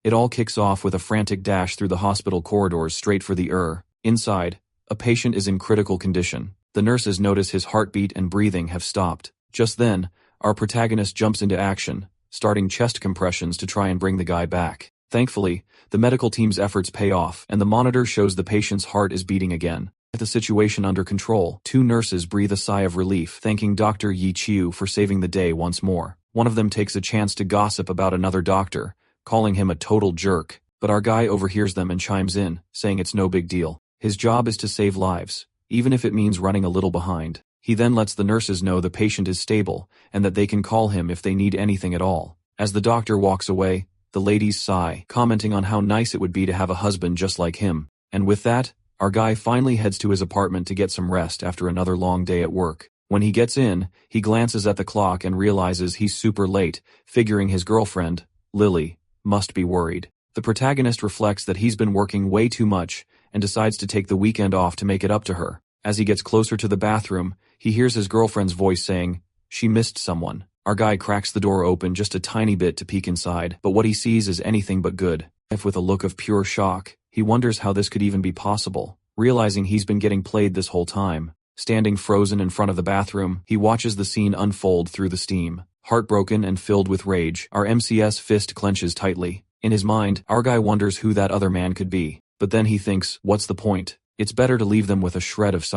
It all kicks off with a frantic dash through the hospital corridors straight for the Inside, a patient is in critical condition. The nurses notice his heartbeat and breathing have stopped. Just then, our protagonist jumps into action, starting chest compressions to try and bring the guy back. Thankfully, the medical team's efforts pay off and the monitor shows the patient's heart is beating again. With the situation under control, 2 nurses breathe a sigh of relief, thanking Dr. Yi Chiu for saving the day once more. One of them takes a chance to gossip about another doctor, calling him a total jerk, but our guy overhears them and chimes in, saying it's no big deal. His job is to save lives, even if it means running a little behind. He then lets the nurses know the patient is stable and that they can call him if they need anything at all. As the doctor walks away, the ladies sigh, commenting on how nice it would be to have a husband just like him. And with that, our guy finally heads to his apartment to get some rest after another long day at work. When he gets in, he glances at the clock and realizes he's super late, figuring his girlfriend, Lily, must be worried. The protagonist reflects that he's been working way too much and decides to take the weekend off to make it up to her. As he gets closer to the bathroom, he hears his girlfriend's voice saying, "She missed someone." Our guy cracks the door open just a tiny bit to peek inside, but what he sees is anything but good. If with a look of pure shock, he wonders how this could even be possible, realizing he's been getting played this whole time. Standing frozen in front of the bathroom, he watches the scene unfold through the steam. Heartbroken and filled with rage, our MC's fist clenches tightly. In his mind, our guy wonders who that other man could be, but then he thinks, what's the point? It's better to leave them with a shred of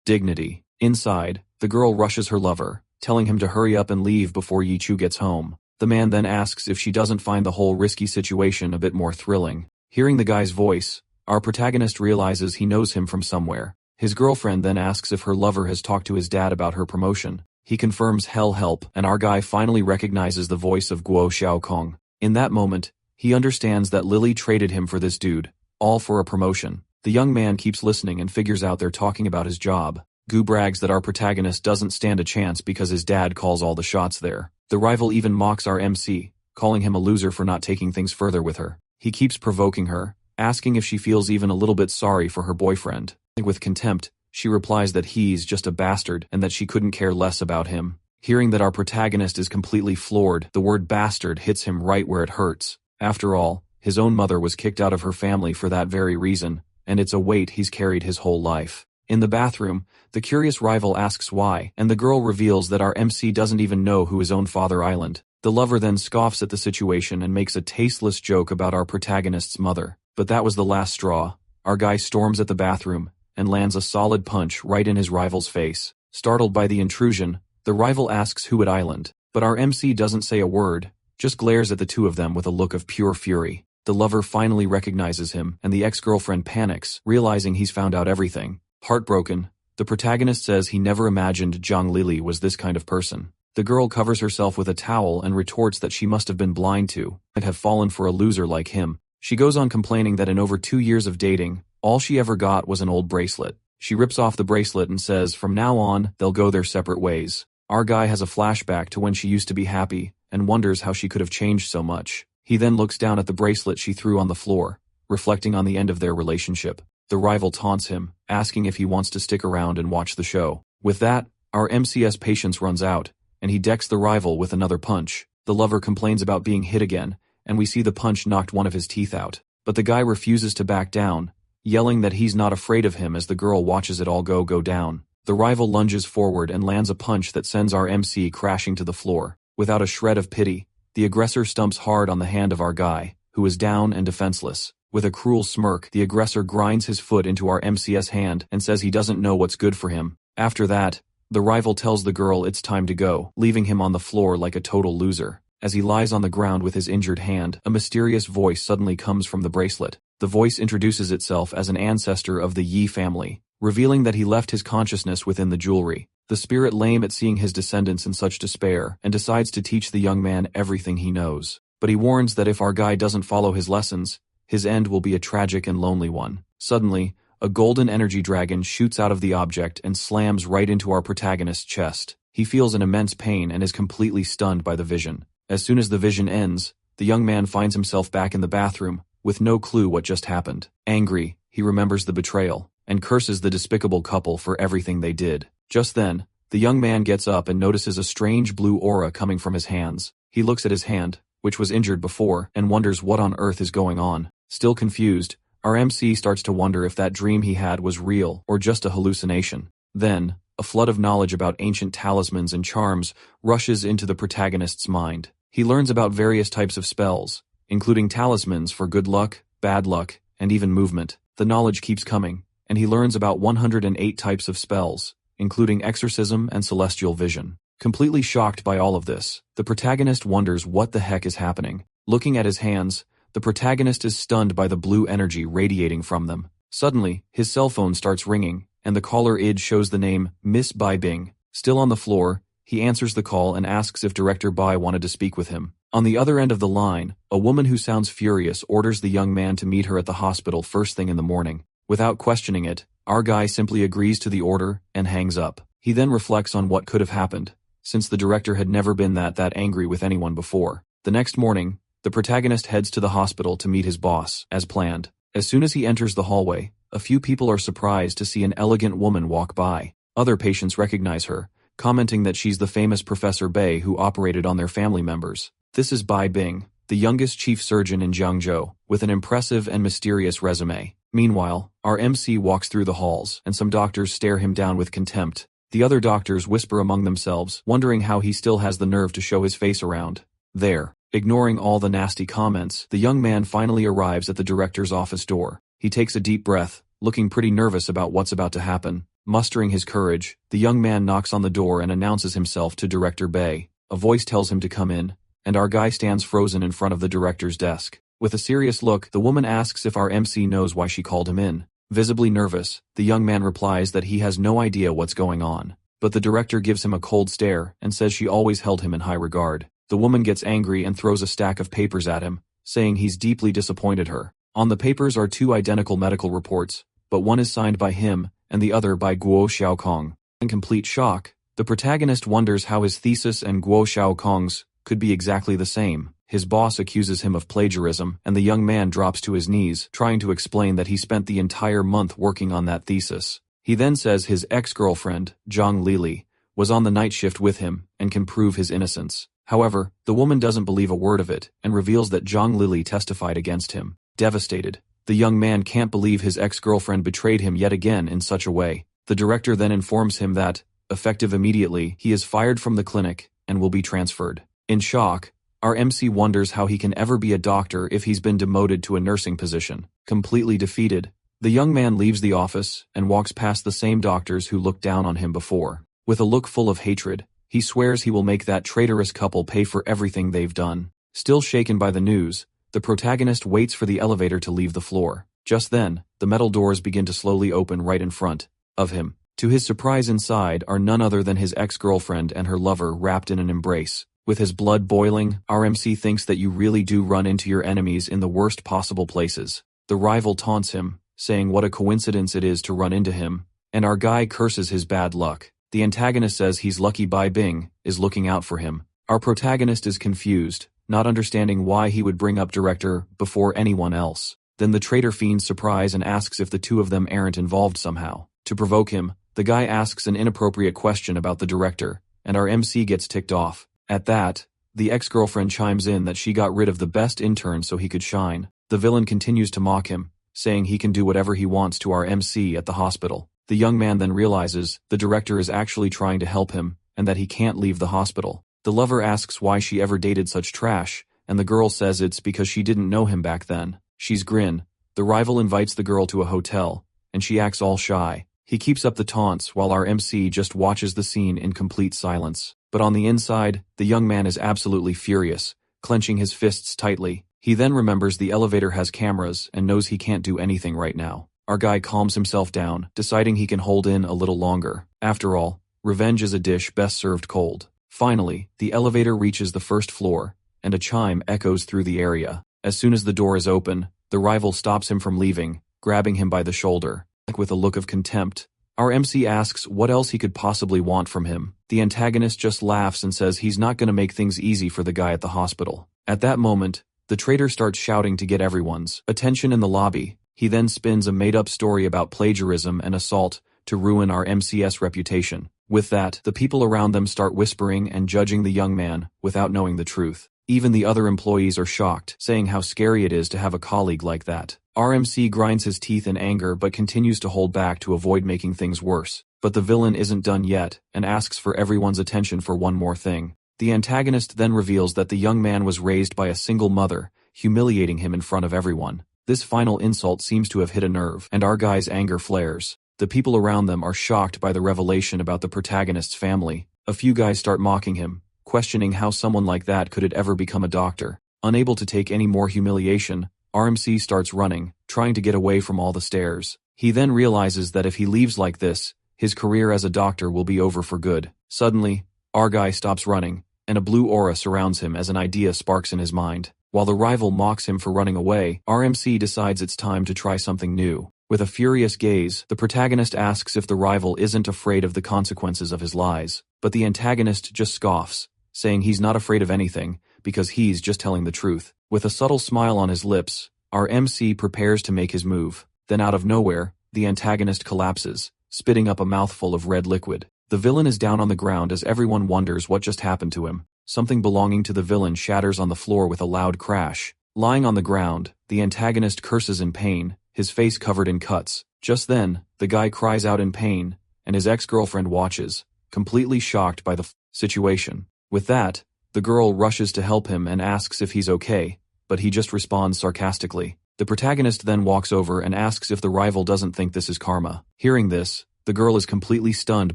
dignity. Inside, the girl rushes her lover, telling him to hurry up and leave before Yi Chu gets home. The man then asks if she doesn't find the whole risky situation a bit more thrilling. Hearing the guy's voice, our protagonist realizes he knows him from somewhere. His girlfriend then asks if her lover has talked to his dad about her promotion. He confirms hell help, and our guy finally recognizes the voice of Guo Xiaokong. In that moment, he understands that Lily traded him for this dude, all for a promotion. The young man keeps listening and figures out they're talking about his job. Gu brags that our protagonist doesn't stand a chance because his dad calls all the shots there. The rival even mocks our MC, calling him a loser for not taking things further with her. He keeps provoking her, asking if she feels even a little bit sorry for her boyfriend. With contempt, she replies that he's just a bastard and that she couldn't care less about him. Hearing that our protagonist is completely floored, the word bastard hits him right where it hurts. After all, his own mother was kicked out of her family for that very reason, and it's a weight he's carried his whole life. In the bathroom, the curious rival asks why, and the girl reveals that our MC doesn't even know who his own father island. The lover then scoffs at the situation and makes a tasteless joke about our protagonist's mother. But that was the last straw. Our guy storms at the bathroom and lands a solid punch right in his rival's face. Startled by the intrusion, the rival asks who at island, but our MC doesn't say a word, just glares at the two of them with a look of pure fury. The lover finally recognizes him, and the ex-girlfriend panics, realizing he's found out everything. Heartbroken, the protagonist says he never imagined Zhang Lili was this kind of person. The girl covers herself with a towel and retorts that she must have been blind to, and have fallen for a loser like him. She goes on complaining that in over 2 years of dating, all she ever got was an old bracelet. She rips off the bracelet and says from now on, they'll go their separate ways. Our guy has a flashback to when she used to be happy, and wonders how she could have changed so much. He then looks down at the bracelet she threw on the floor, reflecting on the end of their relationship. The rival taunts him, asking if he wants to stick around and watch the show. With that, our MC's patience runs out, and he decks the rival with another punch. The lover complains about being hit again, and we see the punch knocked one of his teeth out. But the guy refuses to back down, yelling that he's not afraid of him as the girl watches it all go down. The rival lunges forward and lands a punch that sends our MC crashing to the floor. Without a shred of pity, the aggressor stumps hard on the hand of our guy, who is down and defenseless. With a cruel smirk, the aggressor grinds his foot into our MC's hand and says he doesn't know what's good for him. After that, the rival tells the girl it's time to go, leaving him on the floor like a total loser. As he lies on the ground with his injured hand, a mysterious voice suddenly comes from the bracelet. The voice introduces itself as an ancestor of the Yi family, revealing that he left his consciousness within the jewelry. The spirit lame at seeing his descendants in such despair and decides to teach the young man everything he knows. But he warns that if our guy doesn't follow his lessons, his end will be a tragic and lonely one. Suddenly, a golden energy dragon shoots out of the object and slams right into our protagonist's chest. He feels an immense pain and is completely stunned by the vision. As soon as the vision ends, the young man finds himself back in the bathroom, with no clue what just happened. Angry, he remembers the betrayal, and curses the despicable couple for everything they did. Just then, the young man gets up and notices a strange blue aura coming from his hands. He looks at his hand, which was injured before, and wonders what on earth is going on. Still confused, our MC starts to wonder if that dream he had was real or just a hallucination. Then, a flood of knowledge about ancient talismans and charms rushes into the protagonist's mind. He learns about various types of spells, including talismans for good luck, bad luck, and even movement. The knowledge keeps coming, and he learns about 108 types of spells, including exorcism and celestial vision. Completely shocked by all of this, the protagonist wonders what the heck is happening. Looking at his hands, the protagonist is stunned by the blue energy radiating from them. Suddenly, his cell phone starts ringing, and the caller ID shows the name Miss Bai Bing. Still on the floor, he answers the call and asks if Director Bai wanted to speak with him. On the other end of the line, a woman who sounds furious orders the young man to meet her at the hospital first thing in the morning. Without questioning it, our guy simply agrees to the order and hangs up. He then reflects on what could have happened, since the director had never been that angry with anyone before. The next morning, the protagonist heads to the hospital to meet his boss, as planned. As soon as he enters the hallway, a few people are surprised to see an elegant woman walk by. Other patients recognize her, commenting that she's the famous Professor Bei who operated on their family members. This is Bai Bing, the youngest chief surgeon in Jiangzhou, with an impressive and mysterious resume. Meanwhile, our MC walks through the halls, and some doctors stare him down with contempt. The other doctors whisper among themselves, wondering how he still has the nerve to show his face around there. Ignoring all the nasty comments, the young man finally arrives at the director's office door. He takes a deep breath, looking pretty nervous about what's about to happen. Mustering his courage, the young man knocks on the door and announces himself to Director Bei. A voice tells him to come in, and our guy stands frozen in front of the director's desk. With a serious look, the woman asks if our MC knows why she called him in. Visibly nervous, the young man replies that he has no idea what's going on. But the director gives him a cold stare and says she always held him in high regard. The woman gets angry and throws a stack of papers at him, saying he's deeply disappointed her. On the papers are two identical medical reports, but one is signed by him and the other by Guo Xiaokong. In complete shock, the protagonist wonders how his thesis and Guo Xiaokong's could be exactly the same. His boss accuses him of plagiarism, and the young man drops to his knees, trying to explain that he spent the entire month working on that thesis. He then says his ex-girlfriend, Zhang Lili, was on the night shift with him and can prove his innocence. However, the woman doesn't believe a word of it and reveals that Zhang Lili testified against him. Devastated, the young man can't believe his ex-girlfriend betrayed him yet again in such a way. The director then informs him that, effective immediately, he is fired from the clinic and will be transferred. In shock, our MC wonders how he can ever be a doctor if he's been demoted to a nursing position. Completely defeated, the young man leaves the office and walks past the same doctors who looked down on him before. With a look full of hatred, he swears he will make that traitorous couple pay for everything they've done. Still shaken by the news, the protagonist waits for the elevator to leave the floor. Just then, the metal doors begin to slowly open right in front of him. To his surprise, inside are none other than his ex-girlfriend and her lover wrapped in an embrace. With his blood boiling, our MC thinks that you really do run into your enemies in the worst possible places. The rival taunts him, saying what a coincidence it is to run into him, and our guy curses his bad luck. The antagonist says he's lucky Bai Bing is looking out for him. Our protagonist is confused, not understanding why he would bring up director before anyone else. Then the traitor feigns surprise and asks if the two of them aren't involved somehow. To provoke him, the guy asks an inappropriate question about the director, and our MC gets ticked off. At that, the ex-girlfriend chimes in that she got rid of the best intern so he could shine. The villain continues to mock him, saying he can do whatever he wants to our MC at the hospital. The young man then realizes the director is actually trying to help him and that he can't leave the hospital. The lover asks why she ever dated such trash, and the girl says it's because she didn't know him back then. She's grin. The rival invites the girl to a hotel, and she acts all shy. He keeps up the taunts while our MC just watches the scene in complete silence. But on the inside, the young man is absolutely furious, clenching his fists tightly. He then remembers the elevator has cameras and knows he can't do anything right now. Our guy calms himself down, deciding he can hold in a little longer. After all, revenge is a dish best served cold. Finally, the elevator reaches the first floor, and a chime echoes through the area. As soon as the door is open, the rival stops him from leaving, grabbing him by the shoulder. With a look of contempt, our MC asks what else he could possibly want from him. The antagonist just laughs and says he's not going to make things easy for the guy at the hospital. At that moment, the traitor starts shouting to get everyone's attention in the lobby. He then spins a made-up story about plagiarism and assault to ruin our MC's reputation. With that, the people around them start whispering and judging the young man without knowing the truth. Even the other employees are shocked, saying how scary it is to have a colleague like that. Our MC grinds his teeth in anger but continues to hold back to avoid making things worse. But the villain isn't done yet, and asks for everyone's attention for one more thing. The antagonist then reveals that the young man was raised by a single mother, humiliating him in front of everyone. This final insult seems to have hit a nerve, and our guy's anger flares. The people around them are shocked by the revelation about the protagonist's family. A few guys start mocking him, questioning how someone like that could ever become a doctor. Unable to take any more humiliation, RMC starts running, trying to get away from all the stares. He then realizes that if he leaves like this, his career as a doctor will be over for good. Suddenly, our guy stops running, and a blue aura surrounds him as an idea sparks in his mind. While the rival mocks him for running away, RMC decides it's time to try something new. With a furious gaze, the protagonist asks if the rival isn't afraid of the consequences of his lies. But the antagonist just scoffs, saying he's not afraid of anything, because he's just telling the truth. With a subtle smile on his lips, our MC prepares to make his move. Then out of nowhere, the antagonist collapses, spitting up a mouthful of red liquid. The villain is down on the ground as everyone wonders what just happened to him. Something belonging to the villain shatters on the floor with a loud crash. Lying on the ground, the antagonist curses in pain, his face covered in cuts. Just then, the guy cries out in pain, and his ex-girlfriend watches, completely shocked by the situation. With that, the girl rushes to help him and asks if he's okay, but he just responds sarcastically. The protagonist then walks over and asks if the rival doesn't think this is karma. Hearing this, the girl is completely stunned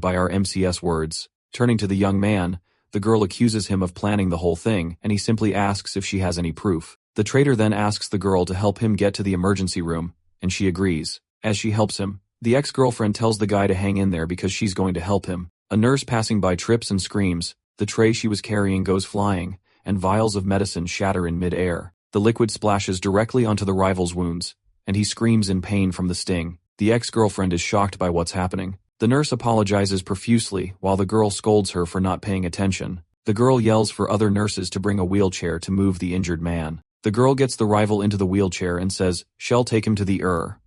by our MC's words. Turning to the young man, the girl accuses him of planning the whole thing, and he simply asks if she has any proof. The traitor then asks the girl to help him get to the emergency room, and she agrees. As she helps him, the ex-girlfriend tells the guy to hang in there because she's going to help him. A nurse passing by trips and screams, the tray she was carrying goes flying, and vials of medicine shatter in mid-air. The liquid splashes directly onto the rival's wounds, and he screams in pain from the sting. The ex-girlfriend is shocked by what's happening. The nurse apologizes profusely while the girl scolds her for not paying attention. The girl yells for other nurses to bring a wheelchair to move the injured man. The girl gets the rival into the wheelchair and says she'll take him to the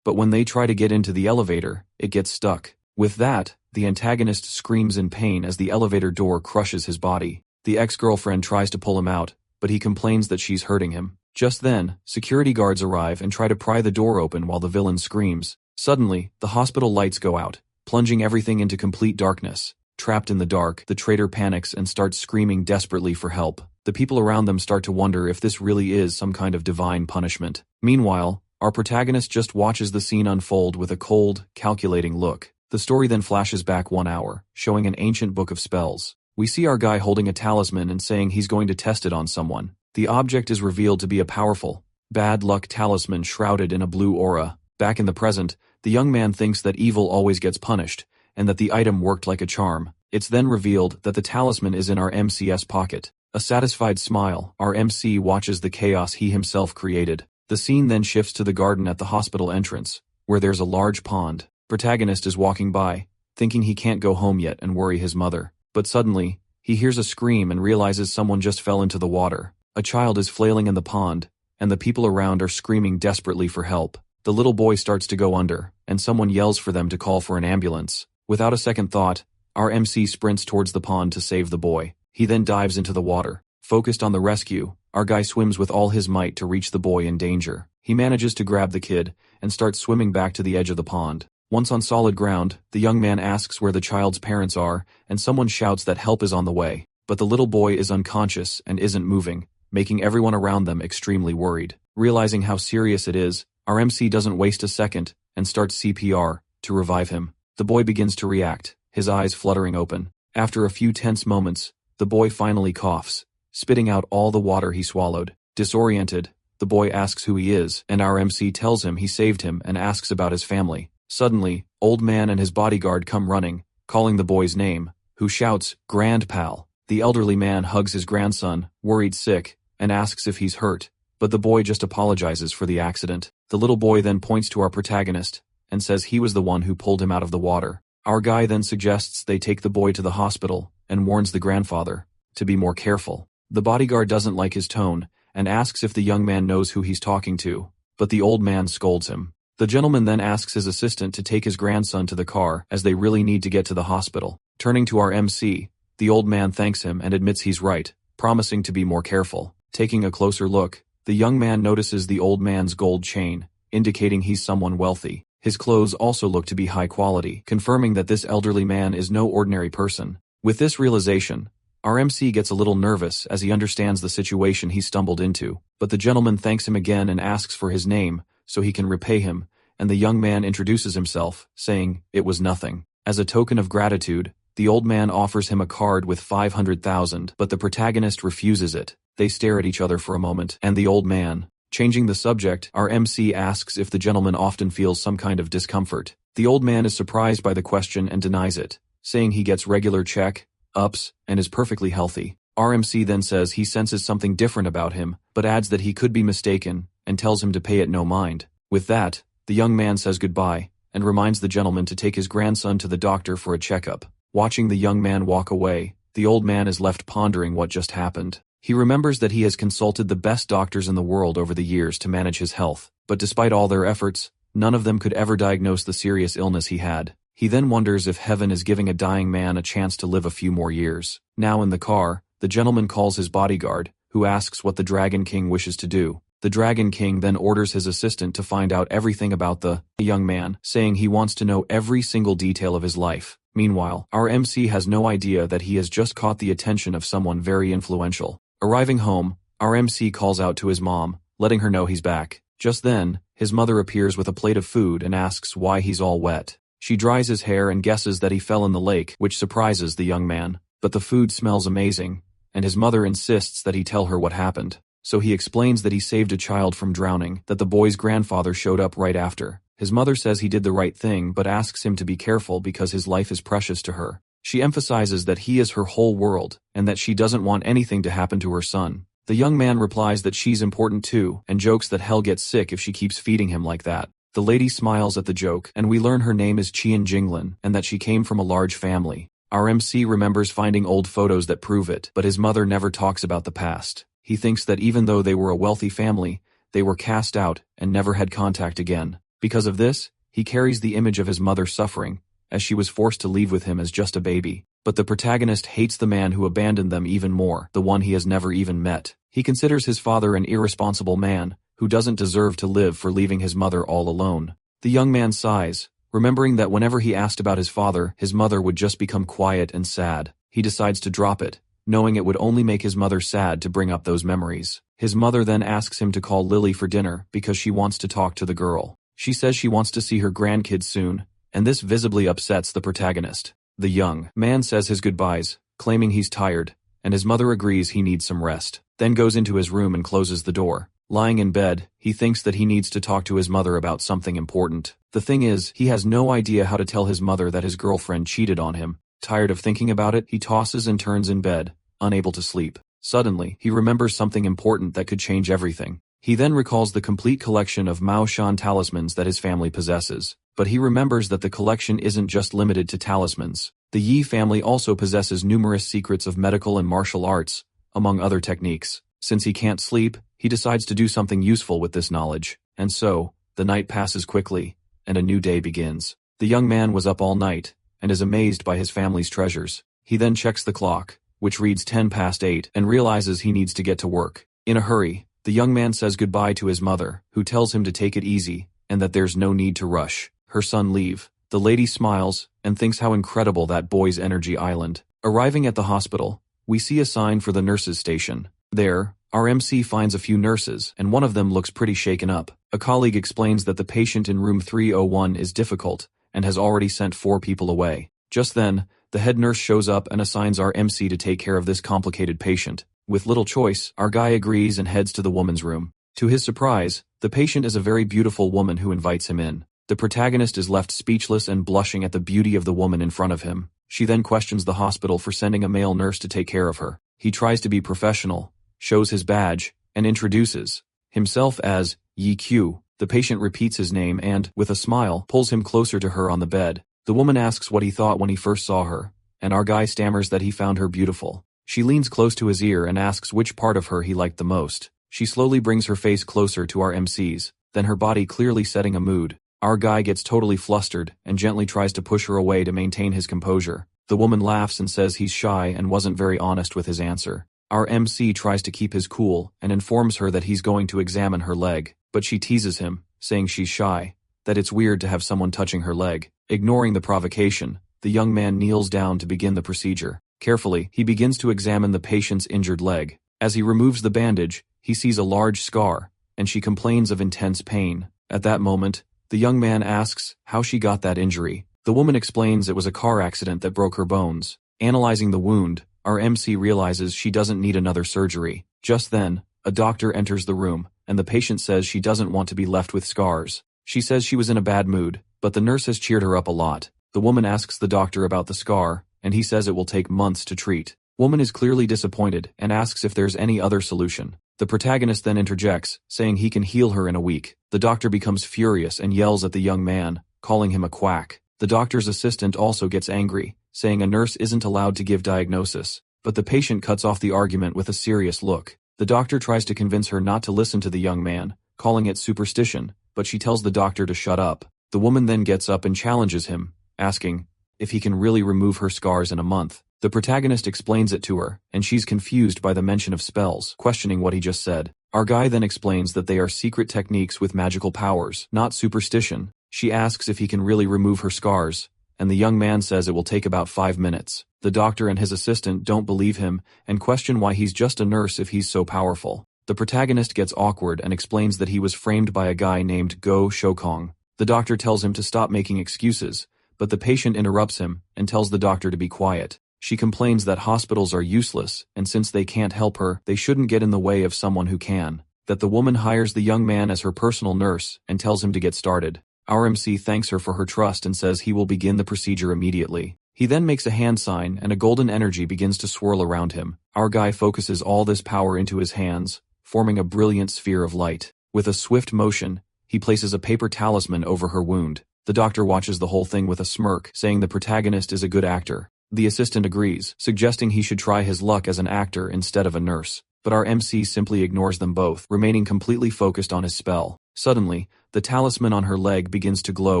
but when they try to get into the elevator, it gets stuck. With that, the antagonist screams in pain as the elevator door crushes his body. The ex-girlfriend tries to pull him out, but he complains that she's hurting him. Just then, security guards arrive and try to pry the door open while the villain screams. Suddenly, the hospital lights go out, plunging everything into complete darkness. Trapped in the dark, the traitor panics and starts screaming desperately for help. The people around them start to wonder if this really is some kind of divine punishment. Meanwhile, our protagonist just watches the scene unfold with a cold, calculating look. The story then flashes back 1 hour, showing an ancient book of spells. We see our guy holding a talisman and saying he's going to test it on someone. The object is revealed to be a powerful, bad luck talisman shrouded in a blue aura. Back in the present, the young man thinks that evil always gets punished, and that the item worked like a charm. It's then revealed that the talisman is in our MC's pocket. A satisfied smile, our MC watches the chaos he himself created. The scene then shifts to the garden at the hospital entrance, where there's a large pond. Protagonist is walking by, thinking he can't go home yet and worry his mother. But suddenly, he hears a scream and realizes someone just fell into the water. A child is flailing in the pond, and the people around are screaming desperately for help. The little boy starts to go under, and someone yells for them to call for an ambulance. Without a second thought, our MC sprints towards the pond to save the boy. He then dives into the water. Focused on the rescue, our guy swims with all his might to reach the boy in danger. He manages to grab the kid, and starts swimming back to the edge of the pond. Once on solid ground, the young man asks where the child's parents are, and someone shouts that help is on the way. But the little boy is unconscious and isn't moving, making everyone around them extremely worried. Realizing how serious it is, our MC doesn't waste a second, and starts CPR to revive him. The boy begins to react, his eyes fluttering open. After a few tense moments, the boy finally coughs, spitting out all the water he swallowed. Disoriented, the boy asks who he is, and our MC tells him he saved him and asks about his family. Suddenly, old man and his bodyguard come running, calling the boy's name, who shouts, "Grand pal." The elderly man hugs his grandson, worried sick, and asks if he's hurt, but the boy just apologizes for the accident. The little boy then points to our protagonist, and says he was the one who pulled him out of the water. Our guy then suggests they take the boy to the hospital, and warns the grandfather to be more careful. The bodyguard doesn't like his tone, and asks if the young man knows who he's talking to, but the old man scolds him. The gentleman then asks his assistant to take his grandson to the car, as they really need to get to the hospital. Turning to our MC, the old man thanks him and admits he's right, promising to be more careful. Taking a closer look, the young man notices the old man's gold chain, indicating he's someone wealthy. His clothes also look to be high quality, confirming that this elderly man is no ordinary person. With this realization, our MC gets a little nervous as he understands the situation he stumbled into, but the gentleman thanks him again and asks for his name so he can repay him, and the young man introduces himself, saying, "It was nothing." As a token of gratitude, the old man offers him a card with 500,000, but the protagonist refuses it. They stare at each other for a moment, and the old man, changing the subject, our MC asks if the gentleman often feels some kind of discomfort. The old man is surprised by the question and denies it, saying he gets regular check-ups and is perfectly healthy. Our MC then says he senses something different about him, but adds that he could be mistaken, and tells him to pay it no mind. With that, the young man says goodbye, and reminds the gentleman to take his grandson to the doctor for a checkup. Watching the young man walk away, the old man is left pondering what just happened. He remembers that he has consulted the best doctors in the world over the years to manage his health, but despite all their efforts, none of them could ever diagnose the serious illness he had. He then wonders if heaven is giving a dying man a chance to live a few more years. Now in the car, the gentleman calls his bodyguard, who asks what the Dragon King wishes to do. The Dragon King then orders his assistant to find out everything about the young man, saying he wants to know every single detail of his life. Meanwhile, our MC has no idea that he has just caught the attention of someone very influential. Arriving home, our MC calls out to his mom, letting her know he's back. Just then, his mother appears with a plate of food and asks why he's all wet. She dries his hair and guesses that he fell in the lake, which surprises the young man. But the food smells amazing, and his mother insists that he tell her what happened. So he explains that he saved a child from drowning, that the boy's grandfather showed up right after. His mother says he did the right thing but asks him to be careful because his life is precious to her. She emphasizes that he is her whole world, and that she doesn't want anything to happen to her son. The young man replies that she's important too, and jokes that Hell gets sick if she keeps feeding him like that. The lady smiles at the joke, and we learn her name is Qian Jinglin, and that she came from a large family. Our MC remembers finding old photos that prove it, but his mother never talks about the past. He thinks that even though they were a wealthy family, they were cast out and never had contact again. Because of this, he carries the image of his mother suffering, as she was forced to leave with him as just a baby. But the protagonist hates the man who abandoned them even more, the one he has never even met. He considers his father an irresponsible man, who doesn't deserve to live for leaving his mother all alone. The young man sighs, remembering that whenever he asked about his father, his mother would just become quiet and sad. He decides to drop it, knowing it would only make his mother sad to bring up those memories. His mother then asks him to call Lily for dinner because she wants to talk to the girl. She says she wants to see her grandkids soon, and this visibly upsets the protagonist. The young man says his goodbyes, claiming he's tired, and his mother agrees he needs some rest, then goes into his room and closes the door. Lying in bed, he thinks that he needs to talk to his mother about something important. The thing is, he has no idea how to tell his mother that his girlfriend cheated on him. Tired of thinking about it, he tosses and turns in bed, unable to sleep. Suddenly, he remembers something important that could change everything. He then recalls the complete collection of Mao Shan talismans that his family possesses. But he remembers that the collection isn't just limited to talismans. The Yi family also possesses numerous secrets of medical and martial arts, among other techniques. Since he can't sleep, he decides to do something useful with this knowledge. And so, the night passes quickly, and a new day begins. The young man was up all night, and is amazed by his family's treasures. He then checks the clock, which reads 8:10, and realizes he needs to get to work. In a hurry, the young man says goodbye to his mother, who tells him to take it easy, and that there's no need to rush her son leave. The lady smiles, and thinks how incredible that boy's energy island. Arriving at the hospital, we see a sign for the nurses' station. There, our MC finds a few nurses, and one of them looks pretty shaken up. A colleague explains that the patient in room 301 is difficult, and has already sent 4 people away. Just then, the head nurse shows up and assigns our MC to take care of this complicated patient. With little choice, our guy agrees and heads to the woman's room. To his surprise, the patient is a very beautiful woman who invites him in. The protagonist is left speechless and blushing at the beauty of the woman in front of him. She then questions the hospital for sending a male nurse to take care of her. He tries to be professional, shows his badge, and introduces himself as Yi Q. The patient repeats his name and, with a smile, pulls him closer to her on the bed. The woman asks what he thought when he first saw her, and our guy stammers that he found her beautiful. She leans close to his ear and asks which part of her he liked the most. She slowly brings her face closer to our MC's, then her body clearly setting a mood. Our guy gets totally flustered and gently tries to push her away to maintain his composure. The woman laughs and says he's shy and wasn't very honest with his answer. Our MC tries to keep his cool and informs her that he's going to examine her leg, but she teases him, saying she's shy, that it's weird to have someone touching her leg. Ignoring the provocation, the young man kneels down to begin the procedure. Carefully, he begins to examine the patient's injured leg. As he removes the bandage, he sees a large scar, and she complains of intense pain. At that moment, the young man asks how she got that injury. The woman explains it was a car accident that broke her bones. Analyzing the wound, our MC realizes she doesn't need another surgery. Just then, a doctor enters the room, and the patient says she doesn't want to be left with scars. She says she was in a bad mood, but the nurse has cheered her up a lot. The woman asks the doctor about the scar, and he says it will take months to treat. Woman is clearly disappointed and asks if there's any other solution. The protagonist then interjects, saying he can heal her in a week. The doctor becomes furious and yells at the young man, calling him a quack. The doctor's assistant also gets angry, saying a nurse isn't allowed to give diagnosis, but the patient cuts off the argument with a serious look. The doctor tries to convince her not to listen to the young man, calling it superstition, but she tells the doctor to shut up. The woman then gets up and challenges him, asking if he can really remove her scars in a month. The protagonist explains it to her, and she's confused by the mention of spells, questioning what he just said. Our guy then explains that they are secret techniques with magical powers, not superstition. She asks if he can really remove her scars, and the young man says it will take about 5 minutes. The doctor and his assistant don't believe him and question why he's just a nurse if he's so powerful. The protagonist gets awkward and explains that he was framed by a guy named Go Shokong. The doctor tells him to stop making excuses, but the patient interrupts him and tells the doctor to be quiet. She complains that hospitals are useless, and since they can't help her, they shouldn't get in the way of someone who can. That the woman hires the young man as her personal nurse and tells him to get started. Our MC thanks her for her trust and says he will begin the procedure immediately. He then makes a hand sign and a golden energy begins to swirl around him. Our guy focuses all this power into his hands, forming a brilliant sphere of light. With a swift motion, he places a paper talisman over her wound. The doctor watches the whole thing with a smirk, saying the protagonist is a good actor. The assistant agrees, suggesting he should try his luck as an actor instead of a nurse. But our MC simply ignores them both, remaining completely focused on his spell. Suddenly, the talisman on her leg begins to glow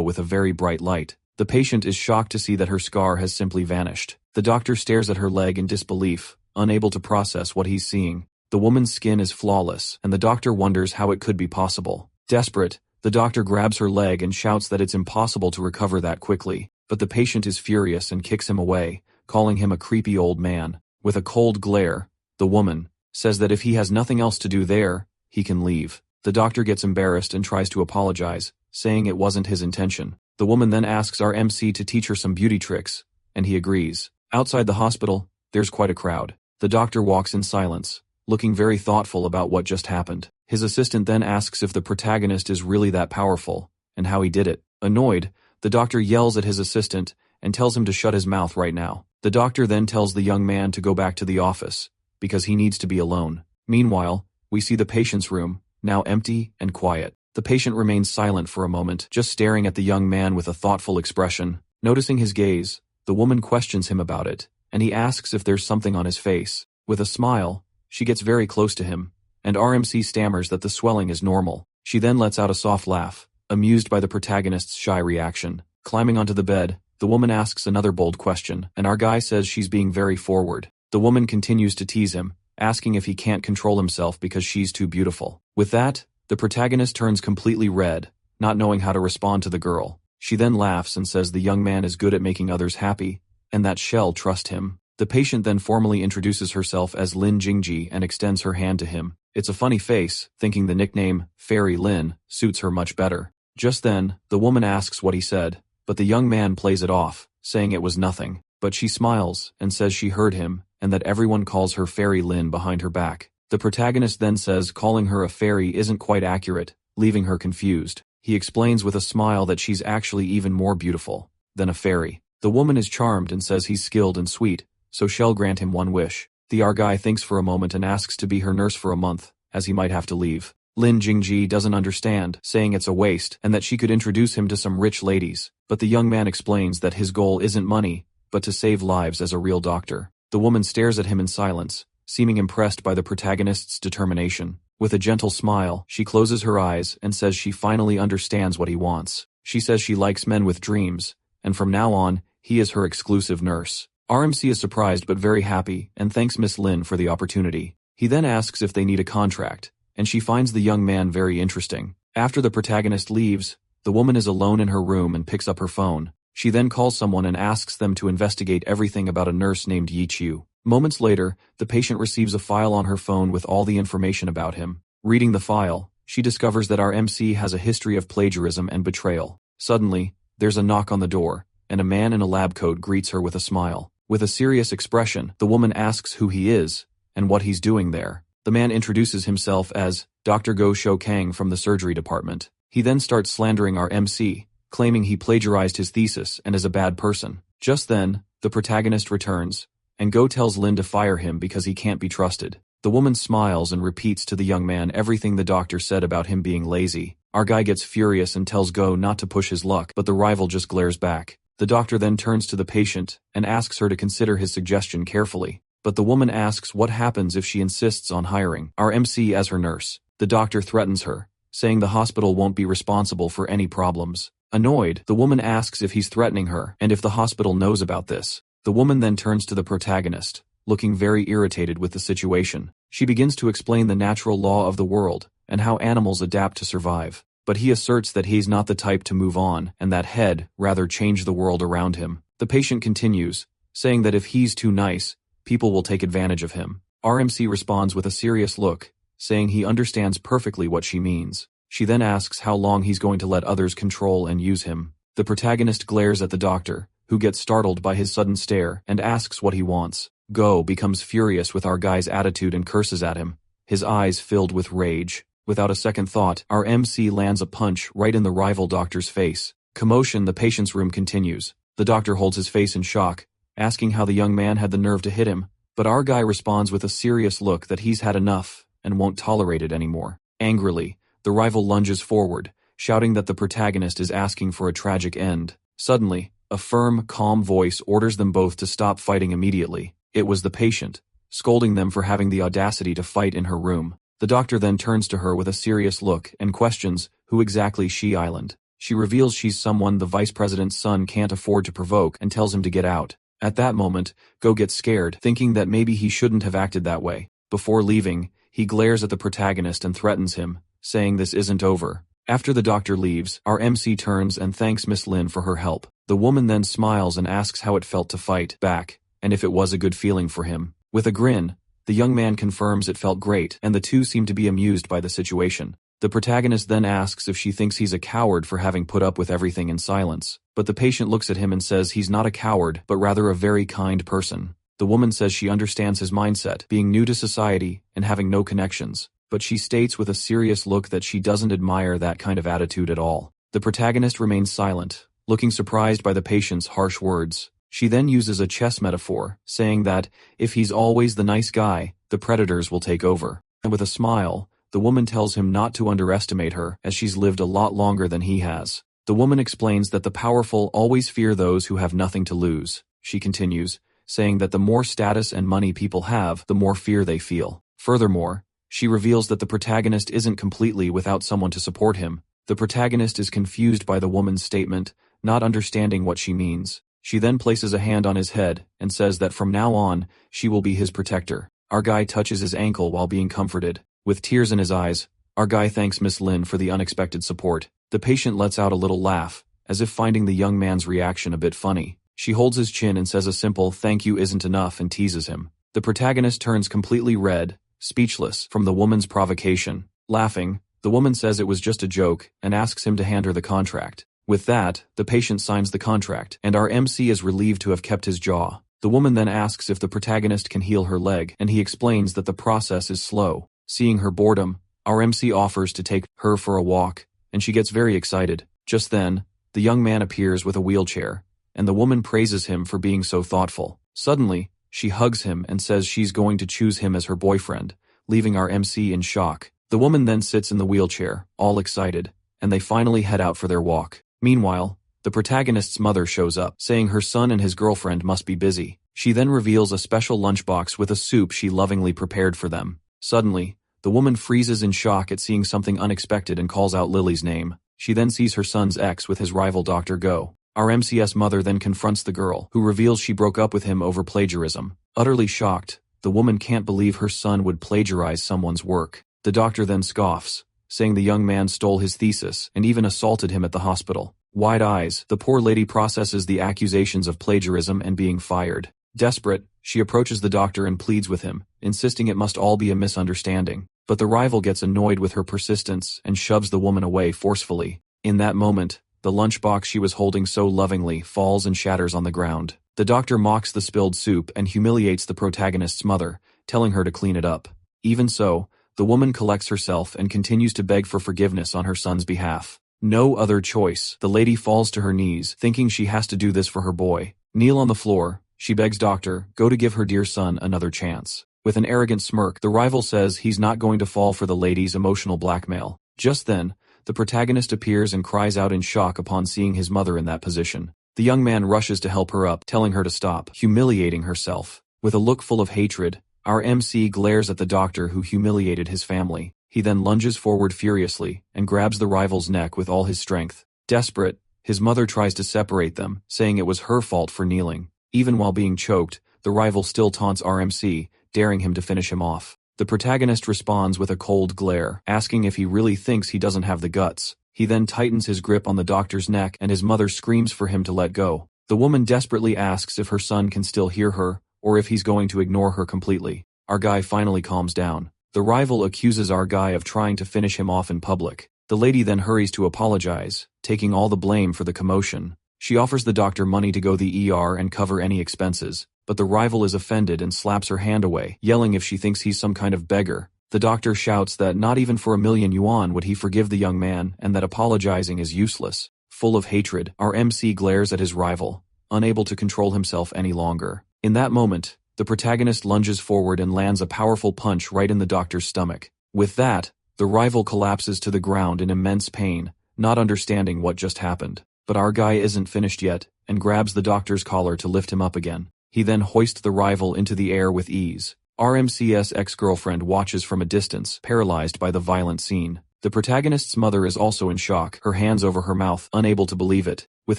with a very bright light. The patient is shocked to see that her scar has simply vanished. The doctor stares at her leg in disbelief, unable to process what he's seeing. The woman's skin is flawless, and the doctor wonders how it could be possible. Desperate, the doctor grabs her leg and shouts that it's impossible to recover that quickly. But the patient is furious and kicks him away, calling him a creepy old man. With a cold glare, the woman says that if he has nothing else to do there, he can leave. The doctor gets embarrassed and tries to apologize, saying it wasn't his intention. The woman then asks our MC to teach her some beauty tricks, and he agrees. Outside the hospital, there's quite a crowd. The doctor walks in silence, looking very thoughtful about what just happened. His assistant then asks if the protagonist is really that powerful, and how he did it. Annoyed, the doctor yells at his assistant and tells him to shut his mouth right now. The doctor then tells the young man to go back to the office, because he needs to be alone. Meanwhile, we see the patient's room, now empty and quiet. The patient remains silent for a moment, just staring at the young man with a thoughtful expression. Noticing his gaze, the woman questions him about it, and he asks if there's something on his face. With a smile, she gets very close to him, and RMC stammers that the swelling is normal. She then lets out a soft laugh, amused by the protagonist's shy reaction. Climbing onto the bed, the woman asks another bold question, and our guy says she's being very forward. The woman continues to tease him, asking if he can't control himself because she's too beautiful. With that, the protagonist turns completely red, not knowing how to respond to the girl. She then laughs and says the young man is good at making others happy, and that she'll trust him. The patient then formally introduces herself as Lin Jingji and extends her hand to him. It's a funny face, thinking the nickname, Fairy Lin, suits her much better. Just then, the woman asks what he said, but the young man plays it off, saying it was nothing. But she smiles and says she heard him, and that everyone calls her Fairy Lin behind her back. The protagonist then says calling her a fairy isn't quite accurate, leaving her confused. He explains with a smile that she's actually even more beautiful than a fairy. The woman is charmed and says he's skilled and sweet, so she'll grant him one wish. The Argai thinks for a moment and asks to be her nurse for a month, as he might have to leave. Lin Jingji doesn't understand, saying it's a waste and that she could introduce him to some rich ladies, but the young man explains that his goal isn't money, but to save lives as a real doctor. The woman stares at him in silence, seeming impressed by the protagonist's determination. With a gentle smile, she closes her eyes and says she finally understands what he wants. She says she likes men with dreams, and from now on, he is her exclusive nurse. RMC is surprised but very happy and thanks Miss Lin for the opportunity. He then asks if they need a contract, and she finds the young man very interesting. After the protagonist leaves, the woman is alone in her room and picks up her phone. She then calls someone and asks them to investigate everything about a nurse named Yi Chu. Moments later, the patient receives a file on her phone with all the information about him. Reading the file, she discovers that our MC has a history of plagiarism and betrayal. Suddenly, there's a knock on the door, and a man in a lab coat greets her with a smile. With a serious expression, the woman asks who he is and what he's doing there. The man introduces himself as Dr. Go Shou Kang from the surgery department. He then starts slandering our MC, claiming he plagiarized his thesis and is a bad person. Just then, the protagonist returns, and Go tells Lin to fire him because he can't be trusted. The woman smiles and repeats to the young man everything the doctor said about him being lazy. Our guy gets furious and tells Go not to push his luck, but the rival just glares back. The doctor then turns to the patient and asks her to consider his suggestion carefully. But the woman asks what happens if she insists on hiring our MC as her nurse. The doctor threatens her, saying the hospital won't be responsible for any problems. Annoyed, the woman asks if he's threatening her and if the hospital knows about this. The woman then turns to the protagonist, looking very irritated with the situation. She begins to explain the natural law of the world and how animals adapt to survive. But he asserts that he's not the type to move on and that he'd rather change the world around him. The patient continues, saying that if he's too nice, people will take advantage of him. RMC responds with a serious look, saying he understands perfectly what she means. She then asks how long he's going to let others control and use him. The protagonist glares at the doctor, who gets startled by his sudden stare and asks what he wants. Go becomes furious with our guy's attitude and curses at him, his eyes filled with rage. Without a second thought, our MC lands a punch right in the rival doctor's face. Commotion, the patient's room continues. The doctor holds his face in shock, asking how the young man had the nerve to hit him, but our guy responds with a serious look that he's had enough and won't tolerate it anymore. Angrily, the rival lunges forward, shouting that the protagonist is asking for a tragic end. Suddenly, a firm, calm voice orders them both to stop fighting immediately. It was the patient, scolding them for having the audacity to fight in her room. The doctor then turns to her with a serious look and questions who exactly she island. She reveals she's someone the vice president's son can't afford to provoke and tells him to get out. At that moment, Go gets scared, thinking that maybe he shouldn't have acted that way. Before leaving, he glares at the protagonist and threatens him, saying this isn't over. After the doctor leaves, our MC turns and thanks Miss Lin for her help. The woman then smiles and asks how it felt to fight back, and if it was a good feeling for him. With a grin, the young man confirms it felt great, and the two seem to be amused by the situation. The protagonist then asks if she thinks he's a coward for having put up with everything in silence. But the patient looks at him and says he's not a coward, but rather a very kind person. The woman says she understands his mindset, being new to society and having no connections, but she states with a serious look that she doesn't admire that kind of attitude at all. The protagonist remains silent, looking surprised by the patient's harsh words. She then uses a chess metaphor, saying that, if he's always the nice guy, the predators will take over. And with a smile, the woman tells him not to underestimate her, as she's lived a lot longer than he has. The woman explains that the powerful always fear those who have nothing to lose. She continues, saying that the more status and money people have, the more fear they feel. Furthermore, she reveals that the protagonist isn't completely without someone to support him. The protagonist is confused by the woman's statement, not understanding what she means. She then places a hand on his head and says that from now on, she will be his protector. Our guy touches his ankle while being comforted. With tears in his eyes, our guy thanks Miss Lin for the unexpected support. The patient lets out a little laugh, as if finding the young man's reaction a bit funny. She holds his chin and says a simple thank you isn't enough and teases him. The protagonist turns completely red, speechless from the woman's provocation. Laughing, the woman says it was just a joke and asks him to hand her the contract. With that, the patient signs the contract, and our MC is relieved to have kept his jaw. The woman then asks if the protagonist can heal her leg, and he explains that the process is slow. Seeing her boredom, our MC offers to take her for a walk, and she gets very excited. Just then, the young man appears with a wheelchair, and the woman praises him for being so thoughtful. Suddenly, she hugs him and says she's going to choose him as her boyfriend, leaving our MC in shock. The woman then sits in the wheelchair, all excited, and they finally head out for their walk. Meanwhile, the protagonist's mother shows up, saying her son and his girlfriend must be busy. She then reveals a special lunchbox with a soup she lovingly prepared for them. Suddenly, the woman freezes in shock at seeing something unexpected and calls out Lily's name. She then sees her son's ex with his rival Dr. Go. Our MC's mother then confronts the girl, who reveals she broke up with him over plagiarism. Utterly shocked, the woman can't believe her son would plagiarize someone's work. The doctor then scoffs, saying the young man stole his thesis and even assaulted him at the hospital. Wide eyes, the poor lady processes the accusations of plagiarism and being fired. Desperate, she approaches the doctor and pleads with him, insisting it must all be a misunderstanding. But the rival gets annoyed with her persistence and shoves the woman away forcefully. In that moment, the lunchbox she was holding so lovingly falls and shatters on the ground. The doctor mocks the spilled soup and humiliates the protagonist's mother, telling her to clean it up. Even so, the woman collects herself and continues to beg for forgiveness on her son's behalf. No other choice, the lady falls to her knees, thinking she has to do this for her boy. Kneel on the floor, she begs Doctor Go to give her dear son another chance. With an arrogant smirk, the rival says he's not going to fall for the lady's emotional blackmail. Just then, the protagonist appears and cries out in shock upon seeing his mother in that position. The young man rushes to help her up, telling her to stop humiliating herself. With a look full of hatred, our MC glares at the doctor who humiliated his family. He then lunges forward furiously and grabs the rival's neck with all his strength. Desperate, his mother tries to separate them, saying it was her fault for kneeling. Even while being choked, the rival still taunts RMC, daring him to finish him off. The protagonist responds with a cold glare, asking if he really thinks he doesn't have the guts. He then tightens his grip on the doctor's neck and his mother screams for him to let go. The woman desperately asks if her son can still hear her, or if he's going to ignore her completely. Our guy finally calms down. The rival accuses our guy of trying to finish him off in public. The lady then hurries to apologize, taking all the blame for the commotion. She offers the doctor money to go to the ER and cover any expenses, but the rival is offended and slaps her hand away, yelling if she thinks he's some kind of beggar. The doctor shouts that not even for 1,000,000 yuan would he forgive the young man and that apologizing is useless. Full of hatred, our MC glares at his rival, unable to control himself any longer. In that moment, the protagonist lunges forward and lands a powerful punch right in the doctor's stomach. With that, the rival collapses to the ground in immense pain, not understanding what just happened. But our guy isn't finished yet, and grabs the doctor's collar to lift him up again. He then hoists the rival into the air with ease. RMC's ex-girlfriend watches from a distance, paralyzed by the violent scene. The protagonist's mother is also in shock, her hands over her mouth, unable to believe it. With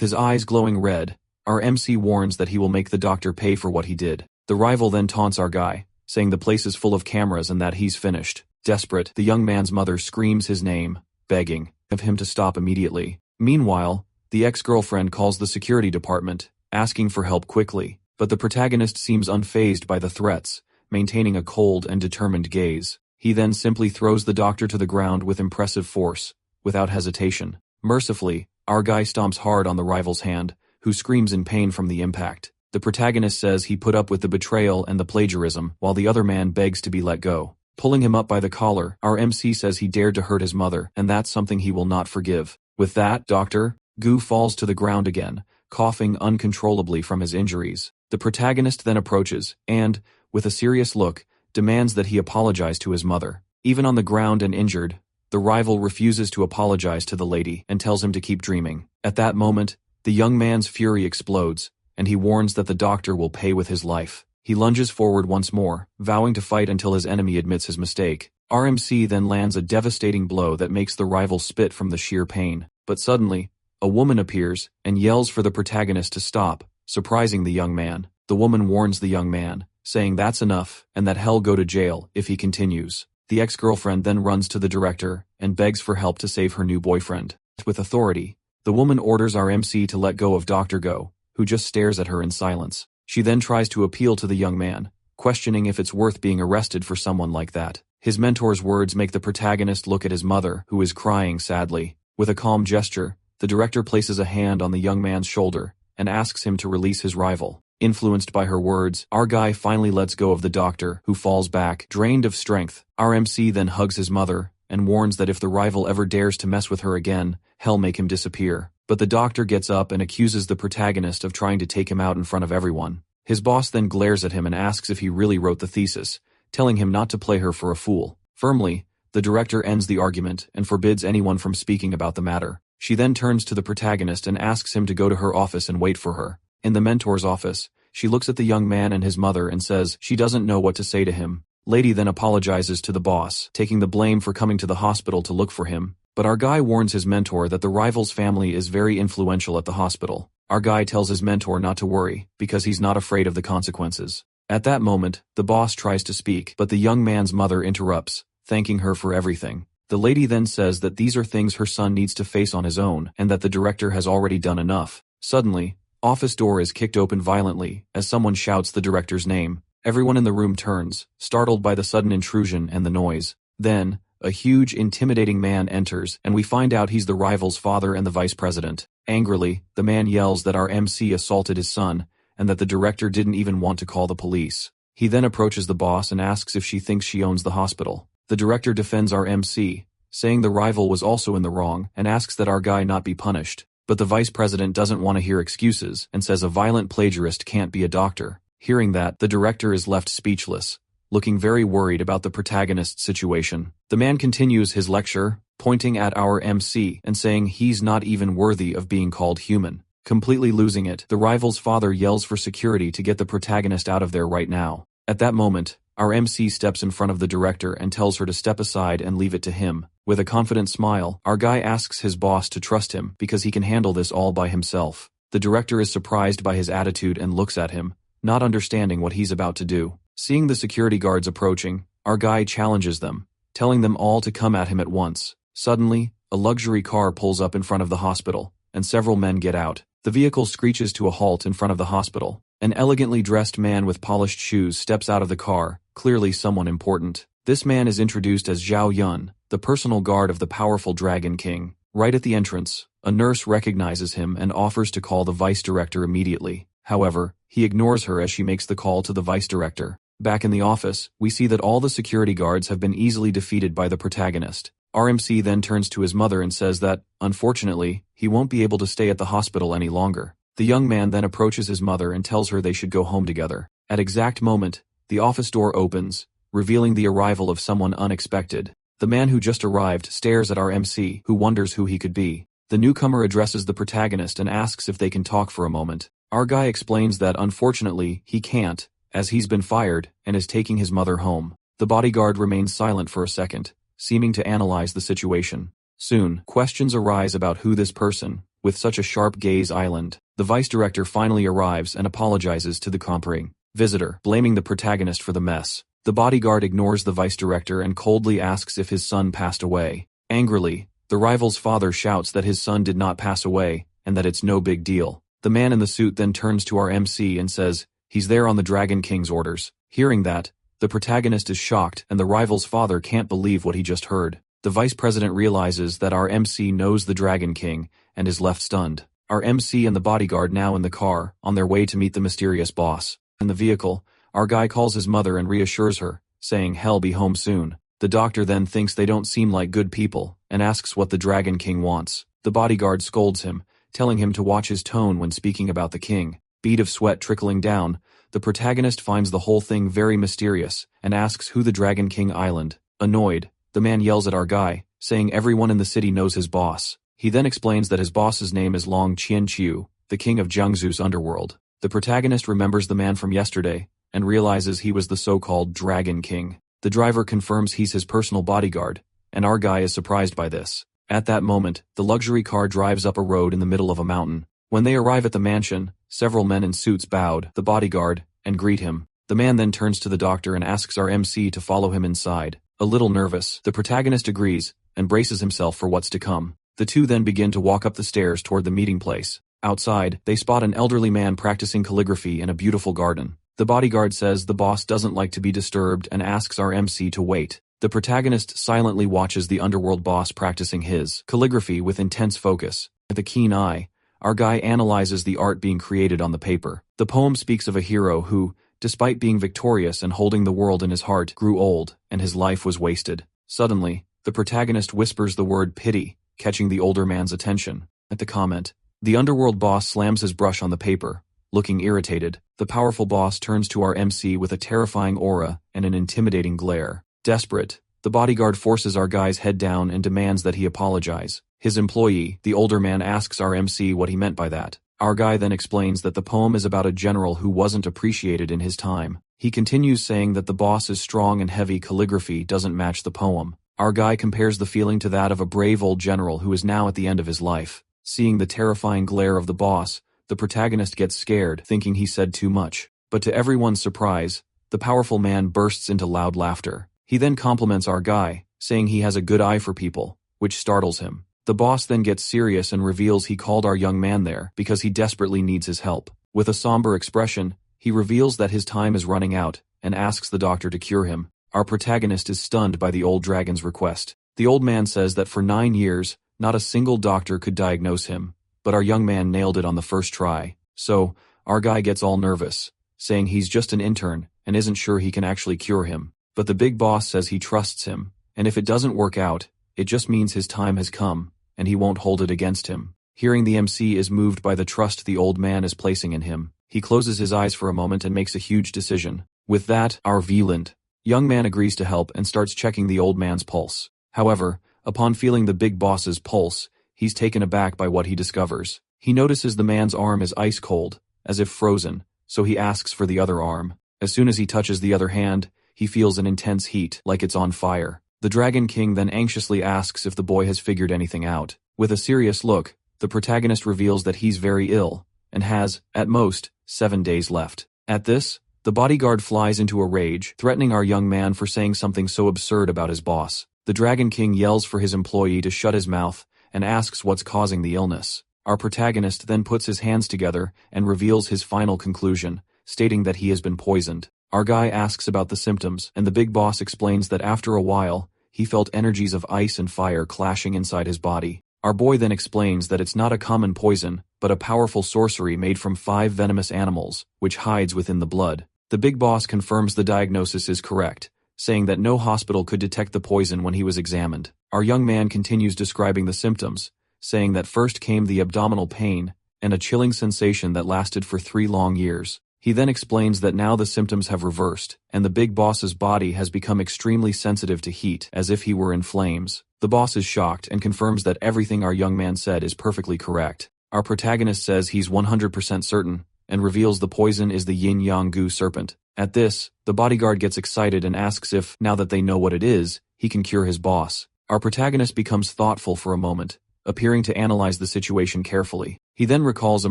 his eyes glowing red, our MC warns that he will make the doctor pay for what he did. The rival then taunts our guy, saying the place is full of cameras and that he's finished. Desperate, the young man's mother screams his name, begging of him to stop immediately. Meanwhile, the ex-girlfriend calls the security department, asking for help quickly, but the protagonist seems unfazed by the threats, maintaining a cold and determined gaze. He then simply throws the doctor to the ground with impressive force, without hesitation. Mercifully, our guy stomps hard on the rival's hand, who screams in pain from the impact. The protagonist says he put up with the betrayal and the plagiarism, while the other man begs to be let go. Pulling him up by the collar, our MC says he dared to hurt his mother, and that's something he will not forgive. With that, Dr. Gu falls to the ground again, coughing uncontrollably from his injuries. The protagonist then approaches, and, with a serious look, demands that he apologize to his mother. Even on the ground and injured, the rival refuses to apologize to the lady and tells him to keep dreaming. At that moment, the young man's fury explodes, and he warns that the doctor will pay with his life. He lunges forward once more, vowing to fight until his enemy admits his mistake. RMC then lands a devastating blow that makes the rival spit from the sheer pain. But suddenly, a woman appears and yells for the protagonist to stop, surprising the young man. The woman warns the young man, saying that's enough and that he'll go to jail if he continues. The ex-girlfriend then runs to the director and begs for help to save her new boyfriend. With authority, the woman orders our MC to let go of Dr. Go, who just stares at her in silence. She then tries to appeal to the young man, questioning if it's worth being arrested for someone like that. His mentor's words make the protagonist look at his mother, who is crying sadly. With a calm gesture, the director places a hand on the young man's shoulder and asks him to release his rival. Influenced by her words, our guy finally lets go of the doctor, who falls back, drained of strength. Our MC then hugs his mother and warns that if the rival ever dares to mess with her again, he'll make him disappear. But the doctor gets up and accuses the protagonist of trying to take him out in front of everyone. His boss then glares at him and asks if he really wrote the thesis, telling him not to play her for a fool. Firmly, the director ends the argument and forbids anyone from speaking about the matter. She then turns to the protagonist and asks him to go to her office and wait for her. In the mentor's office, she looks at the young man and his mother and says she doesn't know what to say to him. Lady then apologizes to the boss, taking the blame for coming to the hospital to look for him. But our guy warns his mentor that the rival's family is very influential at the hospital. Our guy tells his mentor not to worry, because he's not afraid of the consequences. At that moment, the boss tries to speak, but the young man's mother interrupts, thanking her for everything. The lady then says that these are things her son needs to face on his own, and that the director has already done enough. Suddenly, office door is kicked open violently, as someone shouts the director's name. Everyone in the room turns, startled by the sudden intrusion and the noise. Then, a huge, intimidating man enters, and we find out he's the rival's father and the vice president. Angrily, the man yells that our MC assaulted his son, and that the director didn't even want to call the police. He then approaches the boss and asks if she thinks she owns the hospital. The director defends our MC, saying the rival was also in the wrong, and asks that our guy not be punished. But the vice president doesn't want to hear excuses, and says a violent plagiarist can't be a doctor. Hearing that, the director is left speechless, looking very worried about the protagonist's situation. The man continues his lecture, pointing at our MC and saying he's not even worthy of being called human. Completely losing it, the rival's father yells for security to get the protagonist out of there right now. At that moment, our MC steps in front of the director and tells her to step aside and leave it to him. With a confident smile, our guy asks his boss to trust him because he can handle this all by himself. The director is surprised by his attitude and looks at him, not understanding what he's about to do. Seeing the security guards approaching, our guy challenges them, telling them all to come at him at once. Suddenly, a luxury car pulls up in front of the hospital, and several men get out. The vehicle screeches to a halt in front of the hospital. An elegantly dressed man with polished shoes steps out of the car, clearly someone important. This man is introduced as Zhao Yun, the personal guard of the powerful Dragon King. Right at the entrance, a nurse recognizes him and offers to call the vice director immediately. However, he ignores her as she makes the call to the vice director. Back in the office, we see that all the security guards have been easily defeated by the protagonist. RMC then turns to his mother and says that, unfortunately, he won't be able to stay at the hospital any longer. The young man then approaches his mother and tells her they should go home together. At exact moment, the office door opens, revealing the arrival of someone unexpected. The man who just arrived stares at our MC, who wonders who he could be. The newcomer addresses the protagonist and asks if they can talk for a moment. Our guy explains that unfortunately, he can't, as he's been fired and is taking his mother home. The bodyguard remains silent for a second, seeming to analyze the situation. Soon, questions arise about who this person, with such a sharp gaze island. The vice director finally arrives and apologizes to the compering visitor, blaming the protagonist for the mess. The bodyguard ignores the vice director and coldly asks if his son passed away. Angrily, the rival's father shouts that his son did not pass away, and that it's no big deal. The man in the suit then turns to our MC and says, he's there on the Dragon King's orders. Hearing that, the protagonist is shocked and the rival's father can't believe what he just heard. The vice president realizes that our MC knows the Dragon King and is left stunned. Our MC and the bodyguard now in the car, on their way to meet the mysterious boss. In the vehicle, our guy calls his mother and reassures her, saying he'll be home soon. The doctor then thinks they don't seem like good people and asks what the Dragon King wants. The bodyguard scolds him, telling him to watch his tone when speaking about the king. Bead of sweat trickling down, the protagonist finds the whole thing very mysterious and asks who the Dragon King Island. Annoyed, the man yells at our guy, saying everyone in the city knows his boss. He then explains that his boss's name is Long Qianqiu, the king of Jiangsu's underworld. The protagonist remembers the man from yesterday and realizes he was the so-called Dragon King. The driver confirms he's his personal bodyguard, and our guy is surprised by this. At that moment, the luxury car drives up a road in the middle of a mountain. When they arrive at the mansion, several men in suits bowed the bodyguard and greet him. The man then turns to the doctor and asks our MC to follow him inside. A little nervous, the protagonist agrees and braces himself for what's to come. The two then begin to walk up the stairs toward the meeting place. Outside, they spot an elderly man practicing calligraphy in a beautiful garden. The bodyguard says the boss doesn't like to be disturbed and asks our MC to wait. The protagonist silently watches the underworld boss practicing his calligraphy with intense focus. With a keen eye, our guy analyzes the art being created on the paper. The poem speaks of a hero who, despite being victorious and holding the world in his heart, grew old, and his life was wasted. Suddenly, the protagonist whispers the word pity, catching the older man's attention. At the comment, the underworld boss slams his brush on the paper. Looking irritated, the powerful boss turns to our MC with a terrifying aura and an intimidating glare. Desperate, the bodyguard forces our guy's head down and demands that he apologize. His employee, the older man, asks our MC what he meant by that. Our guy then explains that the poem is about a general who wasn't appreciated in his time. He continues saying that the boss's strong and heavy calligraphy doesn't match the poem. Our guy compares the feeling to that of a brave old general who is now at the end of his life. Seeing the terrifying glare of the boss, the protagonist gets scared, thinking he said too much. But to everyone's surprise, the powerful man bursts into loud laughter. He then compliments our guy, saying he has a good eye for people, which startles him. The boss then gets serious and reveals he called our young man there because he desperately needs his help. With a somber expression, he reveals that his time is running out and asks the doctor to cure him. Our protagonist is stunned by the old dragon's request. The old man says that for 9 years, not a single doctor could diagnose him, but our young man nailed it on the first try. So, our guy gets all nervous, saying he's just an intern and isn't sure he can actually cure him. But the big boss says he trusts him, and if it doesn't work out, it just means his time has come, and he won't hold it against him. Hearing the MC is moved by the trust the old man is placing in him, he closes his eyes for a moment and makes a huge decision. With that, our violent young man agrees to help and starts checking the old man's pulse. However, upon feeling the big boss's pulse, he's taken aback by what he discovers. He notices the man's arm is ice cold, as if frozen, so he asks for the other arm. As soon as he touches the other hand, he feels an intense heat, like it's on fire. The Dragon King then anxiously asks if the boy has figured anything out. With a serious look, the protagonist reveals that he's very ill, and has, at most, 7 days left. At this, the bodyguard flies into a rage, threatening our young man for saying something so absurd about his boss. The Dragon King yells for his employee to shut his mouth, and asks what's causing the illness. Our protagonist then puts his hands together and reveals his final conclusion, stating that he has been poisoned. Our guy asks about the symptoms, and the big boss explains that after a while, he felt energies of ice and fire clashing inside his body. Our boy then explains that it's not a common poison, but a powerful sorcery made from 5 venomous animals, which hides within the blood. The big boss confirms the diagnosis is correct, saying that no hospital could detect the poison when he was examined. Our young man continues describing the symptoms, saying that first came the abdominal pain and a chilling sensation that lasted for 3 long years. He then explains that now the symptoms have reversed, and the big boss's body has become extremely sensitive to heat, as if he were in flames. The boss is shocked and confirms that everything our young man said is perfectly correct. Our protagonist says he's 100% certain, and reveals the poison is the yin-yang goo serpent. At this, the bodyguard gets excited and asks if, now that they know what it is, he can cure his boss. Our protagonist becomes thoughtful for a moment, appearing to analyze the situation carefully. He then recalls a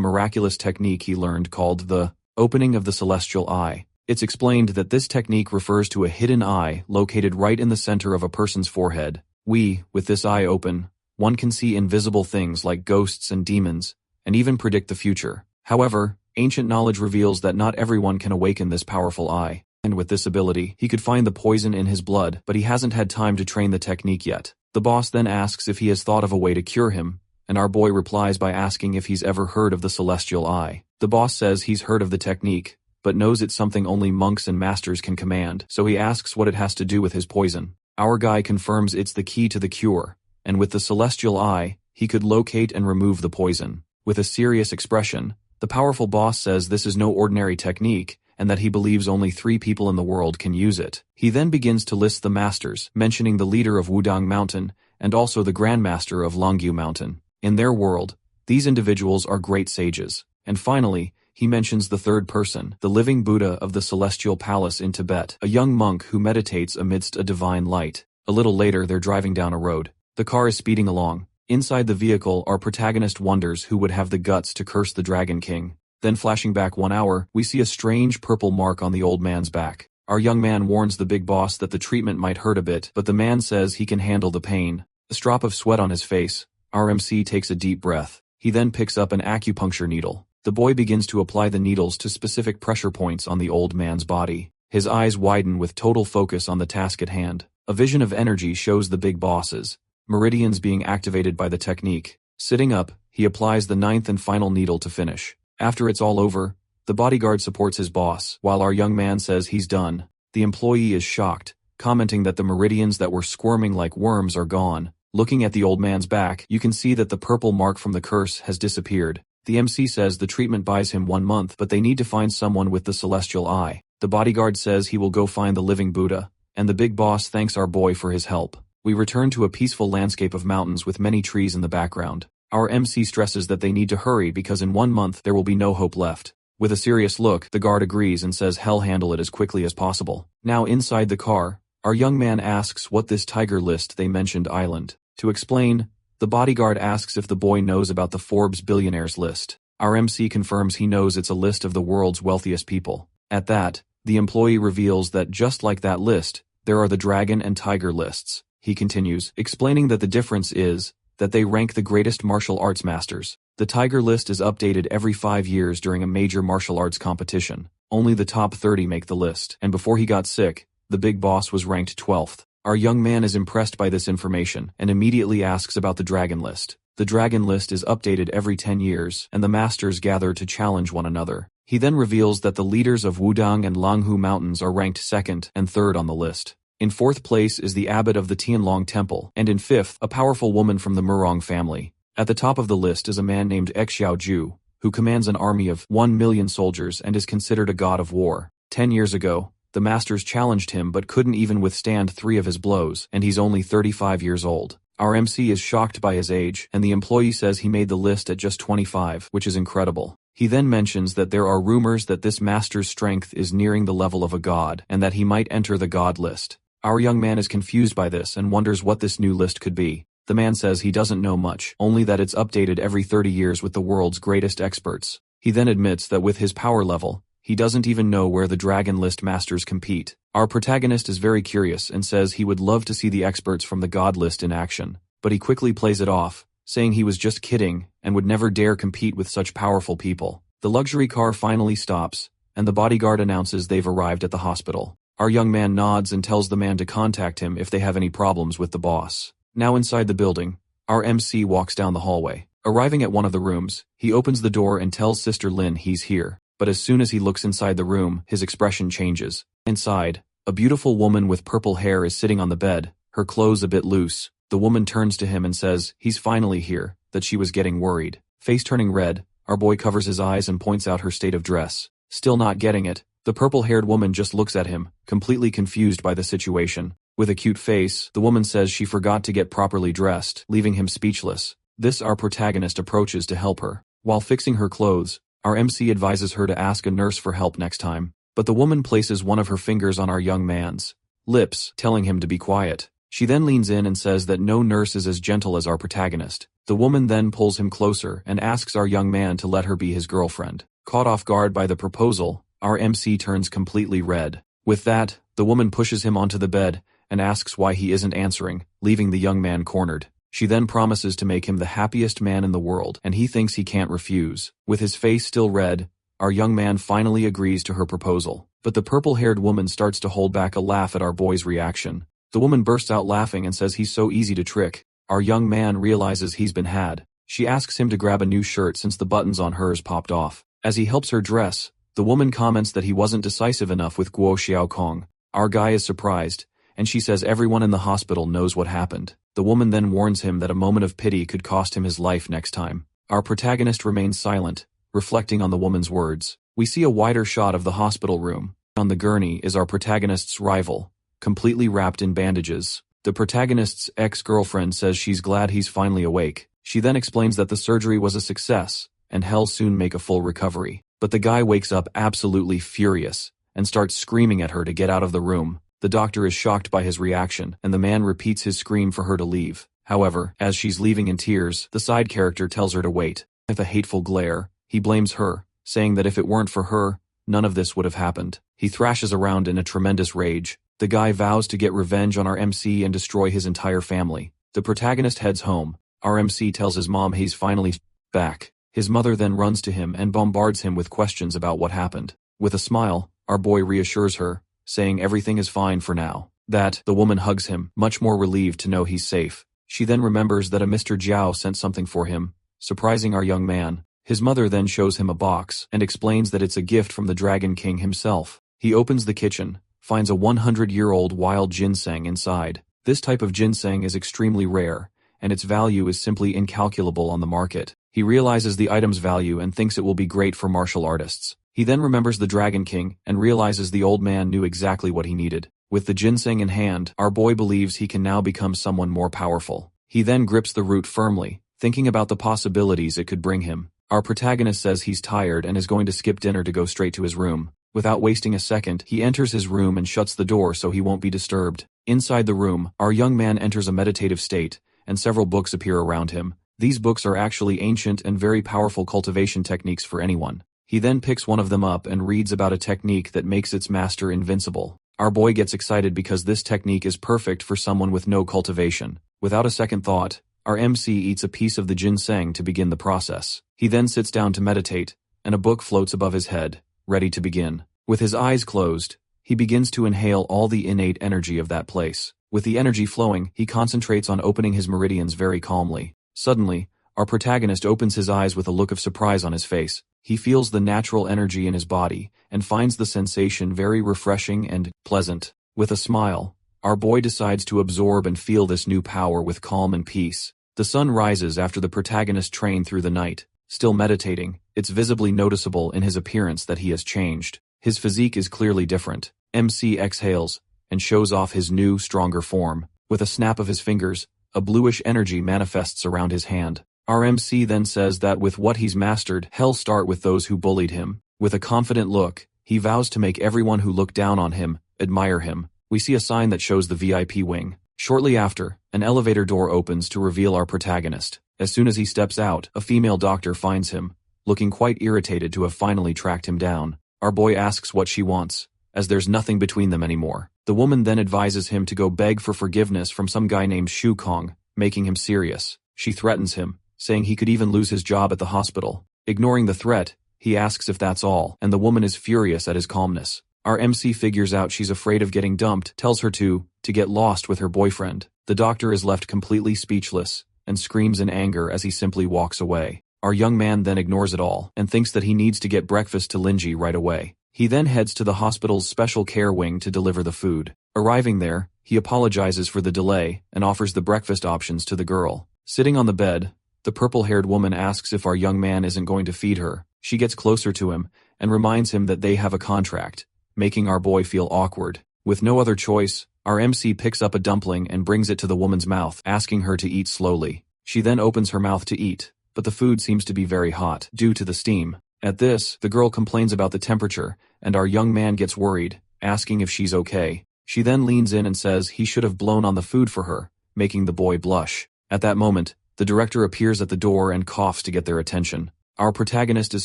miraculous technique he learned called the opening of the celestial eye. It's explained that this technique refers to a hidden eye located right in the center of a person's forehead. With this eye open, one can see invisible things like ghosts and demons, and even predict the future. However, ancient knowledge reveals that not everyone can awaken this powerful eye. And with this ability, he could find the poison in his blood, but he hasn't had time to train the technique yet. The boss then asks if he has thought of a way to cure him, and our boy replies by asking if he's ever heard of the celestial eye. The boss says he's heard of the technique, but knows it's something only monks and masters can command, so he asks what it has to do with his poison. Our guy confirms it's the key to the cure, and with the celestial eye, he could locate and remove the poison. With a serious expression, the powerful boss says this is no ordinary technique, and that he believes only 3 people in the world can use it. He then begins to list the masters, mentioning the leader of Wudang Mountain, and also the Grandmaster of Longyu Mountain. In their world, these individuals are great sages. And finally, he mentions the third person, the living Buddha of the Celestial Palace in Tibet, a young monk who meditates amidst a divine light. A little later, they're driving down a road. The car is speeding along. Inside the vehicle, our protagonist wonders who would have the guts to curse the Dragon King. Then flashing back 1 hour, we see a strange purple mark on the old man's back. Our young man warns the big boss that the treatment might hurt a bit, but the man says he can handle the pain. A drop of sweat on his face, our MC takes a deep breath. He then picks up an acupuncture needle. The boy begins to apply the needles to specific pressure points on the old man's body. His eyes widen with total focus on the task at hand. A vision of energy shows the big bosses, meridians being activated by the technique. Sitting up, he applies the 9th and final needle to finish. After it's all over, the bodyguard supports his boss, while our young man says he's done. The employee is shocked, commenting that the meridians that were squirming like worms are gone. Looking at the old man's back, you can see that the purple mark from the curse has disappeared. The MC says the treatment buys him 1 month, but they need to find someone with the celestial eye. The bodyguard says he will go find the living Buddha, and the big boss thanks our boy for his help. We return to a peaceful landscape of mountains with many trees in the background. Our MC stresses that they need to hurry because in 1 month there will be no hope left. With a serious look, the guard agrees and says he'll handle it as quickly as possible. Now inside the car, our young man asks what this tiger list they mentioned island. To explain, the bodyguard asks if the boy knows about the Forbes billionaires list. Our MC confirms he knows it's a list of the world's wealthiest people. At that, the employee reveals that just like that list, there are the dragon and tiger lists. He continues, explaining that the difference is that they rank the greatest martial arts masters. The tiger list is updated every 5 years during a major martial arts competition. Only the top 30 make the list, and before he got sick, the big boss was ranked 12th. Our young man is impressed by this information and immediately asks about the dragon list. The dragon list is updated every 10 years, and the masters gather to challenge one another. He then reveals that the leaders of Wudang and Langhu Mountains are ranked 2nd and 3rd on the list. In 4th place is the abbot of the Tianlong Temple, and in 5th, a powerful woman from the Murong family. At the top of the list is a man named Xiaoju, who commands an army of 1 million soldiers and is considered a god of war. 10 years ago, the masters challenged him but couldn't even withstand 3 of his blows, and he's only 35 years old. Our MC is shocked by his age, and the employee says he made the list at just 25, which is incredible. He then mentions that there are rumors that this master's strength is nearing the level of a god, and that he might enter the god list. Our young man is confused by this and wonders what this new list could be. The man says he doesn't know much, only that it's updated every 30 years with the world's greatest experts. He then admits that with his power level, he doesn't even know where the dragon list masters compete. Our protagonist is very curious and says he would love to see the experts from the god list in action, but he quickly plays it off, saying he was just kidding and would never dare compete with such powerful people. The luxury car finally stops, and the bodyguard announces they've arrived at the hospital. Our young man nods and tells the man to contact him if they have any problems with the boss. Now inside the building, our MC walks down the hallway. Arriving at one of the rooms, he opens the door and tells Sister Lin he's here, but as soon as he looks inside the room, his expression changes. Inside, a beautiful woman with purple hair is sitting on the bed, her clothes a bit loose. The woman turns to him and says he's finally here, that she was getting worried. Face turning red, our boy covers his eyes and points out her state of dress. Still not getting it, the purple-haired woman just looks at him, completely confused by the situation. With a cute face, the woman says she forgot to get properly dressed, leaving him speechless. This our protagonist approaches to help her. While fixing her clothes, our MC advises her to ask a nurse for help next time, but the woman places one of her fingers on our young man's lips, telling him to be quiet. She then leans in and says that no nurse is as gentle as our protagonist. The woman then pulls him closer and asks our young man to let her be his girlfriend. Caught off guard by the proposal, our MC turns completely red. With that, the woman pushes him onto the bed and asks why he isn't answering, leaving the young man cornered. She then promises to make him the happiest man in the world, and he thinks he can't refuse. With his face still red, our young man finally agrees to her proposal. But the purple-haired woman starts to hold back a laugh at our boy's reaction. The woman bursts out laughing and says he's so easy to trick. Our young man realizes he's been had. She asks him to grab a new shirt since the buttons on hers popped off. As he helps her dress, the woman comments that he wasn't decisive enough with Guo Xiaokong. Our guy is surprised, and she says everyone in the hospital knows what happened. The woman then warns him that a moment of pity could cost him his life next time. Our protagonist remains silent, reflecting on the woman's words. We see a wider shot of the hospital room. On the gurney is our protagonist's rival, completely wrapped in bandages. The protagonist's ex-girlfriend says she's glad he's finally awake. She then explains that the surgery was a success, and he'll soon make a full recovery. But the guy wakes up absolutely furious, and starts screaming at her to get out of the room. The doctor is shocked by his reaction, and the man repeats his scream for her to leave. However, as she's leaving in tears, the side character tells her to wait. With a hateful glare, he blames her, saying that if it weren't for her, none of this would have happened. He thrashes around in a tremendous rage. The guy vows to get revenge on our MC and destroy his entire family. The protagonist heads home. Our MC tells his mom he's finally back. His mother then runs to him and bombards him with questions about what happened. With a smile, our boy reassures her, saying everything is fine for now. That, the woman hugs him, much more relieved to know he's safe. She then remembers that a Mr. Jiao sent something for him, surprising our young man. His mother then shows him a box and explains that it's a gift from the Dragon King himself. He opens the kitchen, finds a 100-year-old wild ginseng inside. This type of ginseng is extremely rare, and its value is simply incalculable on the market. He realizes the item's value and thinks it will be great for martial artists. He then remembers the Dragon King and realizes the old man knew exactly what he needed. With the ginseng in hand, our boy believes he can now become someone more powerful. He then grips the root firmly, thinking about the possibilities it could bring him. Our protagonist says he's tired and is going to skip dinner to go straight to his room. Without wasting a second, he enters his room and shuts the door so he won't be disturbed. Inside the room, our young man enters a meditative state, and several books appear around him. These books are actually ancient and very powerful cultivation techniques for anyone. He then picks one of them up and reads about a technique that makes its master invincible. Our boy gets excited because this technique is perfect for someone with no cultivation. Without a second thought, our MC eats a piece of the ginseng to begin the process. He then sits down to meditate, and a book floats above his head, ready to begin. With his eyes closed, he begins to inhale all the innate energy of that place. With the energy flowing, he concentrates on opening his meridians very calmly. Suddenly, our protagonist opens his eyes with a look of surprise on his face. He feels the natural energy in his body, and finds the sensation very refreshing and pleasant. With a smile, our boy decides to absorb and feel this new power with calm and peace. The sun rises after the protagonist trained through the night. Still meditating, it's visibly noticeable in his appearance that he has changed. His physique is clearly different. MC exhales, and shows off his new, stronger form. With a snap of his fingers, a bluish energy manifests around his hand. Our MC then says that with what he's mastered, he'll start with those who bullied him. With a confident look, he vows to make everyone who look down on him admire him. We see a sign that shows the VIP wing. Shortly after, an elevator door opens to reveal our protagonist. As soon as he steps out, a female doctor finds him, looking quite irritated to have finally tracked him down. Our boy asks what she wants, as there's nothing between them anymore. The woman then advises him to go beg for forgiveness from some guy named Shu Kong, making him serious. She threatens him, saying he could even lose his job at the hospital. Ignoring the threat, he asks if that's all, and the woman is furious at his calmness. Our MC figures out she's afraid of getting dumped, tells her to get lost with her boyfriend. The doctor is left completely speechless, and screams in anger as he simply walks away. Our young man then ignores it all, and thinks that he needs to get breakfast to Linji right away. He then heads to the hospital's special care wing to deliver the food. Arriving there, he apologizes for the delay, and offers the breakfast options to the girl. Sitting on the bed, the purple-haired woman asks if our young man isn't going to feed her. She gets closer to him, and reminds him that they have a contract, making our boy feel awkward. With no other choice, our MC picks up a dumpling and brings it to the woman's mouth, asking her to eat slowly. She then opens her mouth to eat, but the food seems to be very hot, due to the steam. At this, the girl complains about the temperature, and our young man gets worried, asking if she's okay. She then leans in and says he should have blown on the food for her, making the boy blush. At that moment, the director appears at the door and coughs to get their attention. Our protagonist is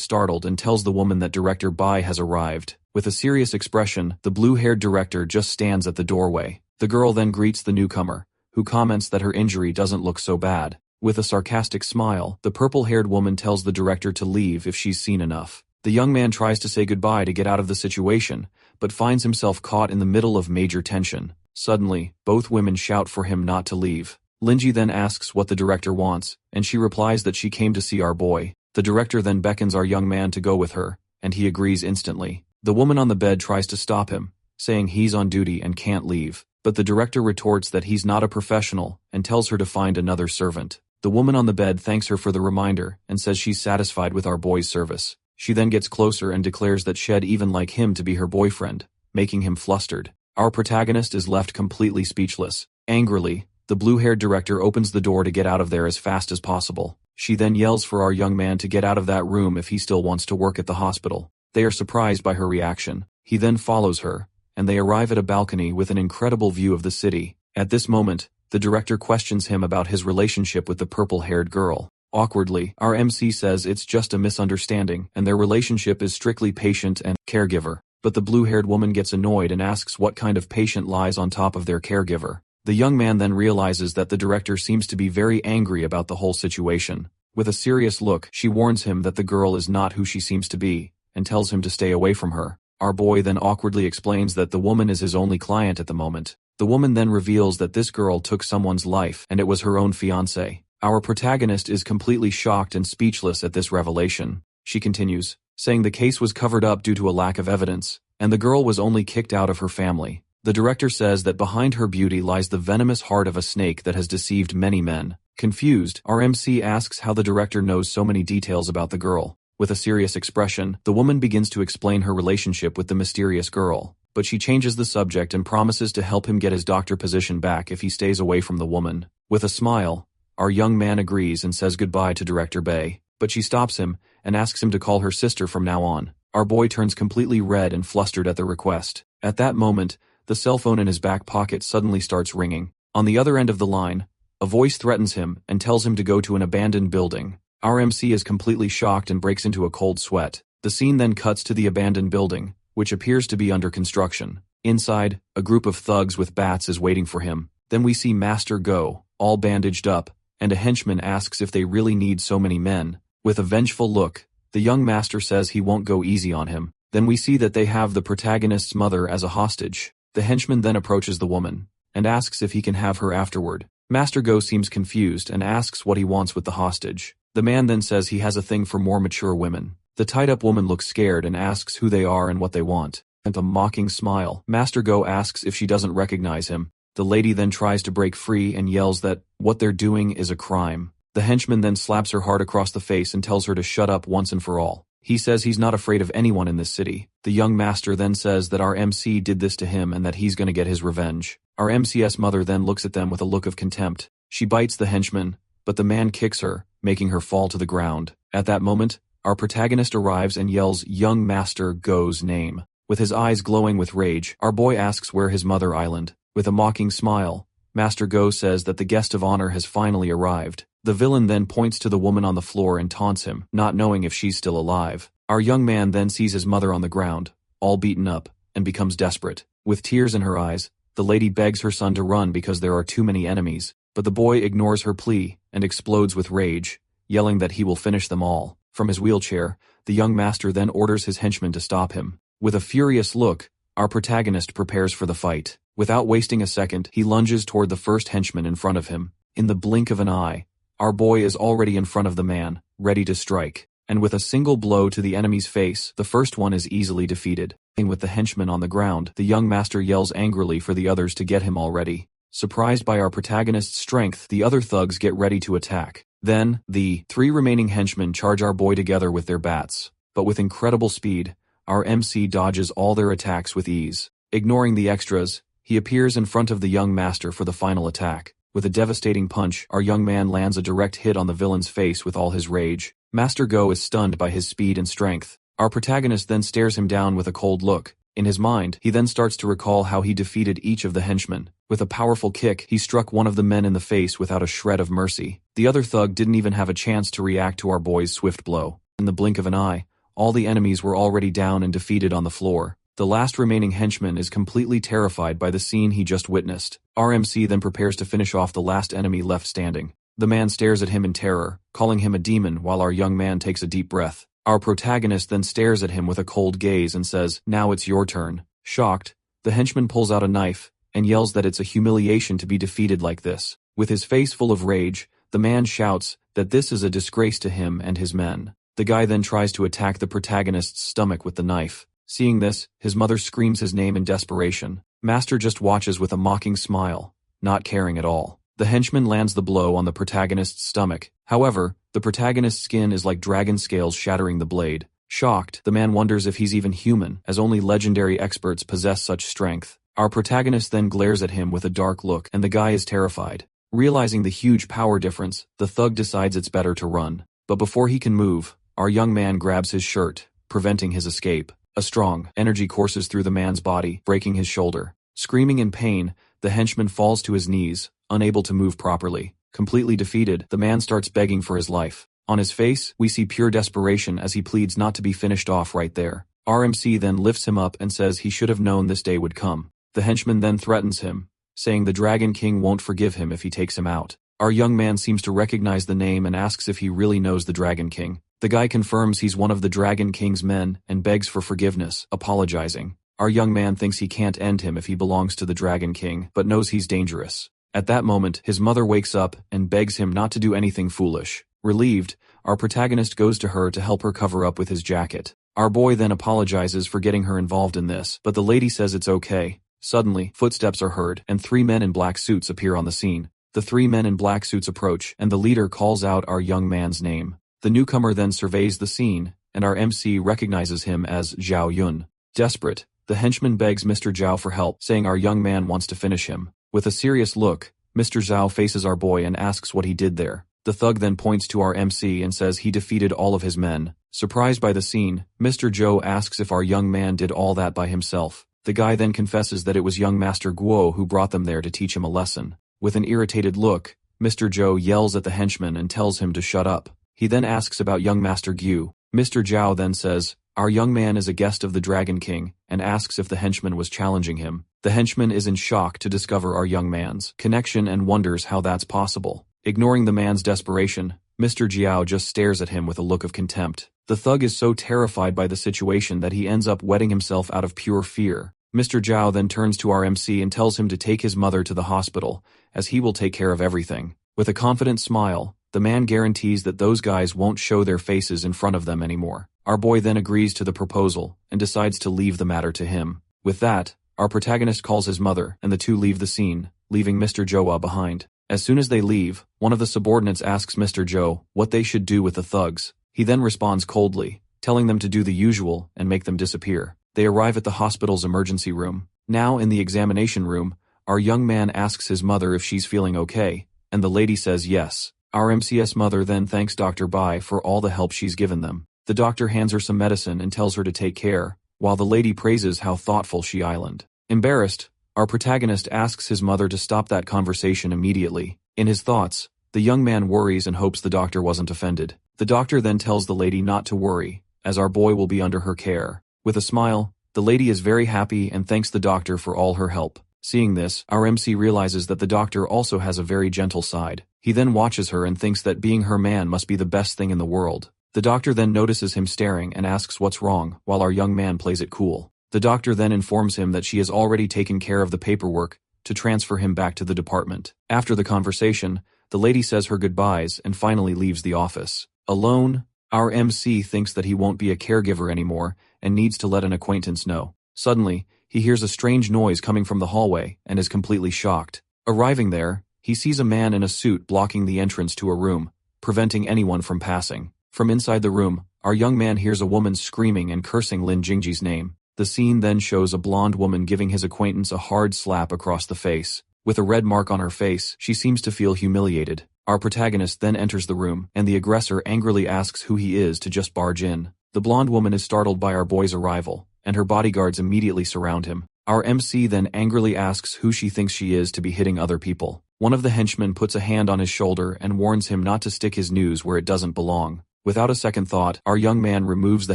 startled and tells the woman that Director Bai has arrived. With a serious expression, the blue-haired director just stands at the doorway. The girl then greets the newcomer, who comments that her injury doesn't look so bad. With a sarcastic smile, the purple-haired woman tells the director to leave if she's seen enough. The young man tries to say goodbye to get out of the situation, but finds himself caught in the middle of major tension. Suddenly, both women shout for him not to leave. Linji then asks what the director wants, and she replies that she came to see our boy. The director then beckons our young man to go with her, and he agrees instantly. The woman on the bed tries to stop him, saying he's on duty and can't leave, but the director retorts that he's not a professional and tells her to find another servant. The woman on the bed thanks her for the reminder and says she's satisfied with our boy's service. She then gets closer and declares that she'd even like him to be her boyfriend, making him flustered. Our protagonist is left completely speechless. Angrily, the blue-haired director opens the door to get out of there as fast as possible. She then yells for our young man to get out of that room if he still wants to work at the hospital. They are surprised by her reaction. He then follows her, and they arrive at a balcony with an incredible view of the city. At this moment, the director questions him about his relationship with the purple-haired girl. Awkwardly, our MC says it's just a misunderstanding, and their relationship is strictly patient and caregiver. But the blue-haired woman gets annoyed and asks what kind of patient lies on top of their caregiver. The young man then realizes that the director seems to be very angry about the whole situation. With a serious look, she warns him that the girl is not who she seems to be, and tells him to stay away from her. Our boy then awkwardly explains that the woman is his only client at the moment. The woman then reveals that this girl took someone's life, and it was her own fiancé. Our protagonist is completely shocked and speechless at this revelation. She continues, saying the case was covered up due to a lack of evidence, and the girl was only kicked out of her family. The director says that behind her beauty lies the venomous heart of a snake that has deceived many men. Confused, our MC asks how the director knows so many details about the girl. With a serious expression, the woman begins to explain her relationship with the mysterious girl, but she changes the subject and promises to help him get his doctor position back if he stays away from the woman. With a smile, our young man agrees and says goodbye to Director Bay, but she stops him and asks him to call her sister from now on. Our boy turns completely red and flustered at the request. At that moment, the cell phone in his back pocket suddenly starts ringing. On the other end of the line, A voice threatens him and tells him to go to an abandoned building. Our MC is completely shocked and breaks into a cold sweat. The scene then cuts to the abandoned building, which appears to be under construction. Inside, a group of thugs with bats is waiting for him. Then we see Master Go, all bandaged up, and a henchman asks if they really need so many men. With a vengeful look, the young master says he won't go easy on him. Then we see that they have the protagonist's mother as a hostage. The henchman then approaches the woman and asks if he can have her afterward. Master Go seems confused and asks what he wants with the hostage. The man then says he has a thing for more mature women. The tied-up woman looks scared and asks who they are and what they want. And a mocking smile, Master Go asks if she doesn't recognize him. The lady then tries to break free and yells that what they're doing is a crime. The henchman then slaps her hard across the face and tells her to shut up once and for all. He says he's not afraid of anyone in this city. The young master then says that our MC did this to him and that he's gonna get his revenge. Our MC's mother then looks at them with a look of contempt. She bites the henchman, but the man kicks her, making her fall to the ground. At that moment, our protagonist arrives and yells young Master Go's name. With his eyes glowing with rage, our boy asks where his mother island. With a mocking smile, Master Go says that the guest of honor has finally arrived. The villain then points to the woman on the floor and taunts him, not knowing if she's still alive. Our young man then sees his mother on the ground, all beaten up, and becomes desperate. With tears in her eyes, the lady begs her son to run because there are too many enemies, but the boy ignores her plea and explodes with rage, yelling that he will finish them all. From his wheelchair, the young master then orders his henchmen to stop him. With a furious look, our protagonist prepares for the fight. Without wasting a second, he lunges toward the first henchman in front of him. In the blink of an eye, our boy is already in front of the man, ready to strike. And with a single blow to the enemy's face, the first one is easily defeated. And with the henchman on the ground, the young master yells angrily for the others to get him already. Surprised by our protagonist's strength, the other thugs get ready to attack. Then, the 3 remaining henchmen charge our boy together with their bats. But with incredible speed, our MC dodges all their attacks with ease. Ignoring the extras, he appears in front of the young master for the final attack. With a devastating punch, our young man lands a direct hit on the villain's face with all his rage. Master Go is stunned by his speed and strength. Our protagonist then stares him down with a cold look. In his mind, he then starts to recall how he defeated each of the henchmen. With a powerful kick, he struck one of the men in the face without a shred of mercy. The other thug didn't even have a chance to react to our boy's swift blow. In the blink of an eye, all the enemies were already down and defeated on the floor. The last remaining henchman is completely terrified by the scene he just witnessed. Our MC then prepares to finish off the last enemy left standing. The man stares at him in terror, calling him a demon while our young man takes a deep breath. Our protagonist then stares at him with a cold gaze and says, "Now it's your turn." Shocked, the henchman pulls out a knife and yells that it's a humiliation to be defeated like this. With his face full of rage, the man shouts that this is a disgrace to him and his men. The guy then tries to attack the protagonist's stomach with the knife. Seeing this, his mother screams his name in desperation. Master just watches with a mocking smile, not caring at all. The henchman lands the blow on the protagonist's stomach. However, the protagonist's skin is like dragon scales shattering the blade. Shocked, the man wonders if he's even human, as only legendary experts possess such strength. Our protagonist then glares at him with a dark look, and the guy is terrified. Realizing the huge power difference, the thug decides it's better to run. But before he can move, our young man grabs his shirt, preventing his escape. A strong energy courses through the man's body, breaking his shoulder. Screaming in pain, the henchman falls to his knees, unable to move properly. Completely defeated, the man starts begging for his life. On his face, we see pure desperation as he pleads not to be finished off right there. Our MC then lifts him up and says he should have known this day would come. The henchman then threatens him, saying the Dragon King won't forgive him if he takes him out. Our young man seems to recognize the name and asks if he really knows the Dragon King. The guy confirms he's one of the Dragon King's men and begs for forgiveness, apologizing. Our young man thinks he can't end him if he belongs to the Dragon King, but knows he's dangerous. At that moment, his mother wakes up and begs him not to do anything foolish. Relieved, our protagonist goes to her to help her cover up with his jacket. Our boy then apologizes for getting her involved in this, but the lady says it's okay. Suddenly, footsteps are heard, and 3 men in black suits appear on the scene. The 3 men in black suits approach, and the leader calls out our young man's name. The newcomer then surveys the scene, and our MC recognizes him as Zhao Yun. Desperate, the henchman begs Mr. Zhao for help, saying our young man wants to finish him. With a serious look, Mr. Zhao faces our boy and asks what he did there. The thug then points to our MC and says he defeated all of his men. Surprised by the scene, Mr. Zhou asks if our young man did all that by himself. The guy then confesses that it was young Master Guo who brought them there to teach him a lesson. With an irritated look, Mr. Zhou yells at the henchman and tells him to shut up. He then asks about young Master Gyu. Mr. Zhao then says, "Our young man is a guest of the Dragon King," and asks if the henchman was challenging him. The henchman is in shock to discover our young man's connection and wonders how that's possible. Ignoring the man's desperation, Mr. Jiao just stares at him with a look of contempt. The thug is so terrified by the situation that he ends up wetting himself out of pure fear. Mr. Zhao then turns to our MC and tells him to take his mother to the hospital, as he will take care of everything. With a confident smile, the man guarantees that those guys won't show their faces in front of them anymore. Our boy then agrees to the proposal and decides to leave the matter to him. With that, our protagonist calls his mother and the two leave the scene, leaving Mr. Zhou behind. As soon as they leave, one of the subordinates asks Mr. Zhou what they should do with the thugs. He then responds coldly, telling them to do the usual and make them disappear. They arrive at the hospital's emergency room. Now in the examination room, our young man asks his mother if she's feeling okay, and the lady says yes. Our MC's mother then thanks Dr. Bai for all the help she's given them. The doctor hands her some medicine and tells her to take care, while the lady praises how thoughtful she is. Embarrassed, our protagonist asks his mother to stop that conversation immediately. In his thoughts, the young man worries and hopes the doctor wasn't offended. The doctor then tells the lady not to worry, as our boy will be under her care. With a smile, the lady is very happy and thanks the doctor for all her help. Seeing this, our MC realizes that the doctor also has a very gentle side. He then watches her and thinks that being her man must be the best thing in the world. The doctor then notices him staring and asks what's wrong, while our young man plays it cool. The doctor then informs him that she has already taken care of the paperwork to transfer him back to the department. After the conversation, the lady says her goodbyes and finally leaves the office. Alone, our MC thinks that he won't be a caregiver anymore and needs to let an acquaintance know. Suddenly, he hears a strange noise coming from the hallway and is completely shocked. Arriving there, he sees a man in a suit blocking the entrance to a room, preventing anyone from passing. From inside the room, our young man hears a woman screaming and cursing Lin Jingji's name. The scene then shows a blonde woman giving his acquaintance a hard slap across the face. With a red mark on her face, she seems to feel humiliated. Our protagonist then enters the room, and the aggressor angrily asks who he is to just barge in. The blonde woman is startled by our boy's arrival, and her bodyguards immediately surround him. Our MC then angrily asks who she thinks she is to be hitting other people. One of the henchmen puts a hand on his shoulder and warns him not to stick his news where it doesn't belong. Without a second thought, our young man removes the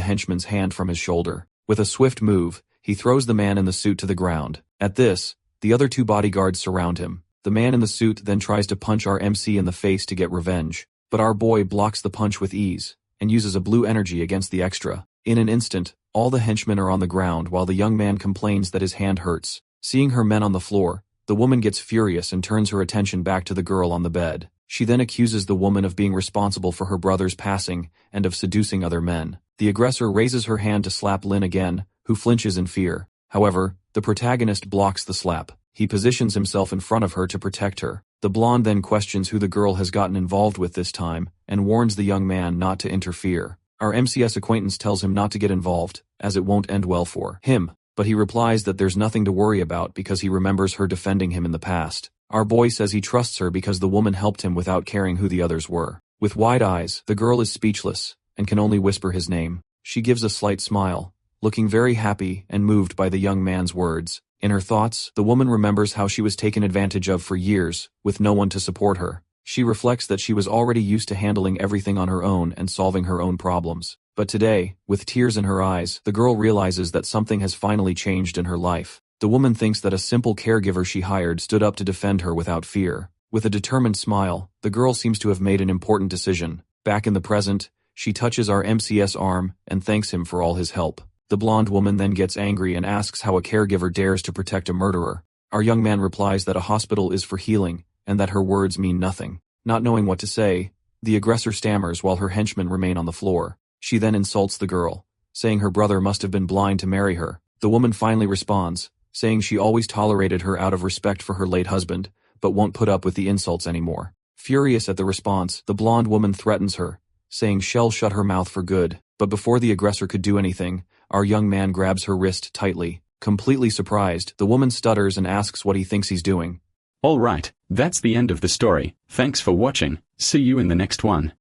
henchman's hand from his shoulder. With a swift move, he throws the man in the suit to the ground. At this, the other two bodyguards surround him. The man in the suit then tries to punch our MC in the face to get revenge, but our boy blocks the punch with ease and uses a blue energy against the extra. In an instant, all the henchmen are on the ground while the young man complains that his hand hurts. Seeing her men on the floor, the woman gets furious and turns her attention back to the girl on the bed. She then accuses the woman of being responsible for her brother's passing and of seducing other men. The aggressor raises her hand to slap Lin again, who flinches in fear. However, the protagonist blocks the slap. He positions himself in front of her to protect her. The blonde then questions who the girl has gotten involved with this time and warns the young man not to interfere. Our MC's acquaintance tells him not to get involved, as it won't end well for him, but he replies that there's nothing to worry about because he remembers her defending him in the past. Our boy says he trusts her because the woman helped him without caring who the others were. With wide eyes, the girl is speechless and can only whisper his name. She gives a slight smile, looking very happy and moved by the young man's words. In her thoughts, the woman remembers how she was taken advantage of for years, with no one to support her. She reflects that she was already used to handling everything on her own and solving her own problems. But today, with tears in her eyes, the girl realizes that something has finally changed in her life. The woman thinks that a simple caregiver she hired stood up to defend her without fear. With a determined smile, the girl seems to have made an important decision. Back in the present, she touches our MC's arm and thanks him for all his help. The blonde woman then gets angry and asks how a caregiver dares to protect a murderer. Our young man replies that a hospital is for healing and that her words mean nothing. Not knowing what to say, the aggressor stammers while her henchmen remain on the floor. She then insults the girl, saying her brother must have been blind to marry her. The woman finally responds, saying she always tolerated her out of respect for her late husband, but won't put up with the insults anymore. Furious at the response, the blonde woman threatens her, saying she'll shut her mouth for good. But before the aggressor could do anything, our young man grabs her wrist tightly. Completely surprised, the woman stutters and asks what he thinks he's doing. Alright, that's the end of the story. Thanks for watching. See you in the next one.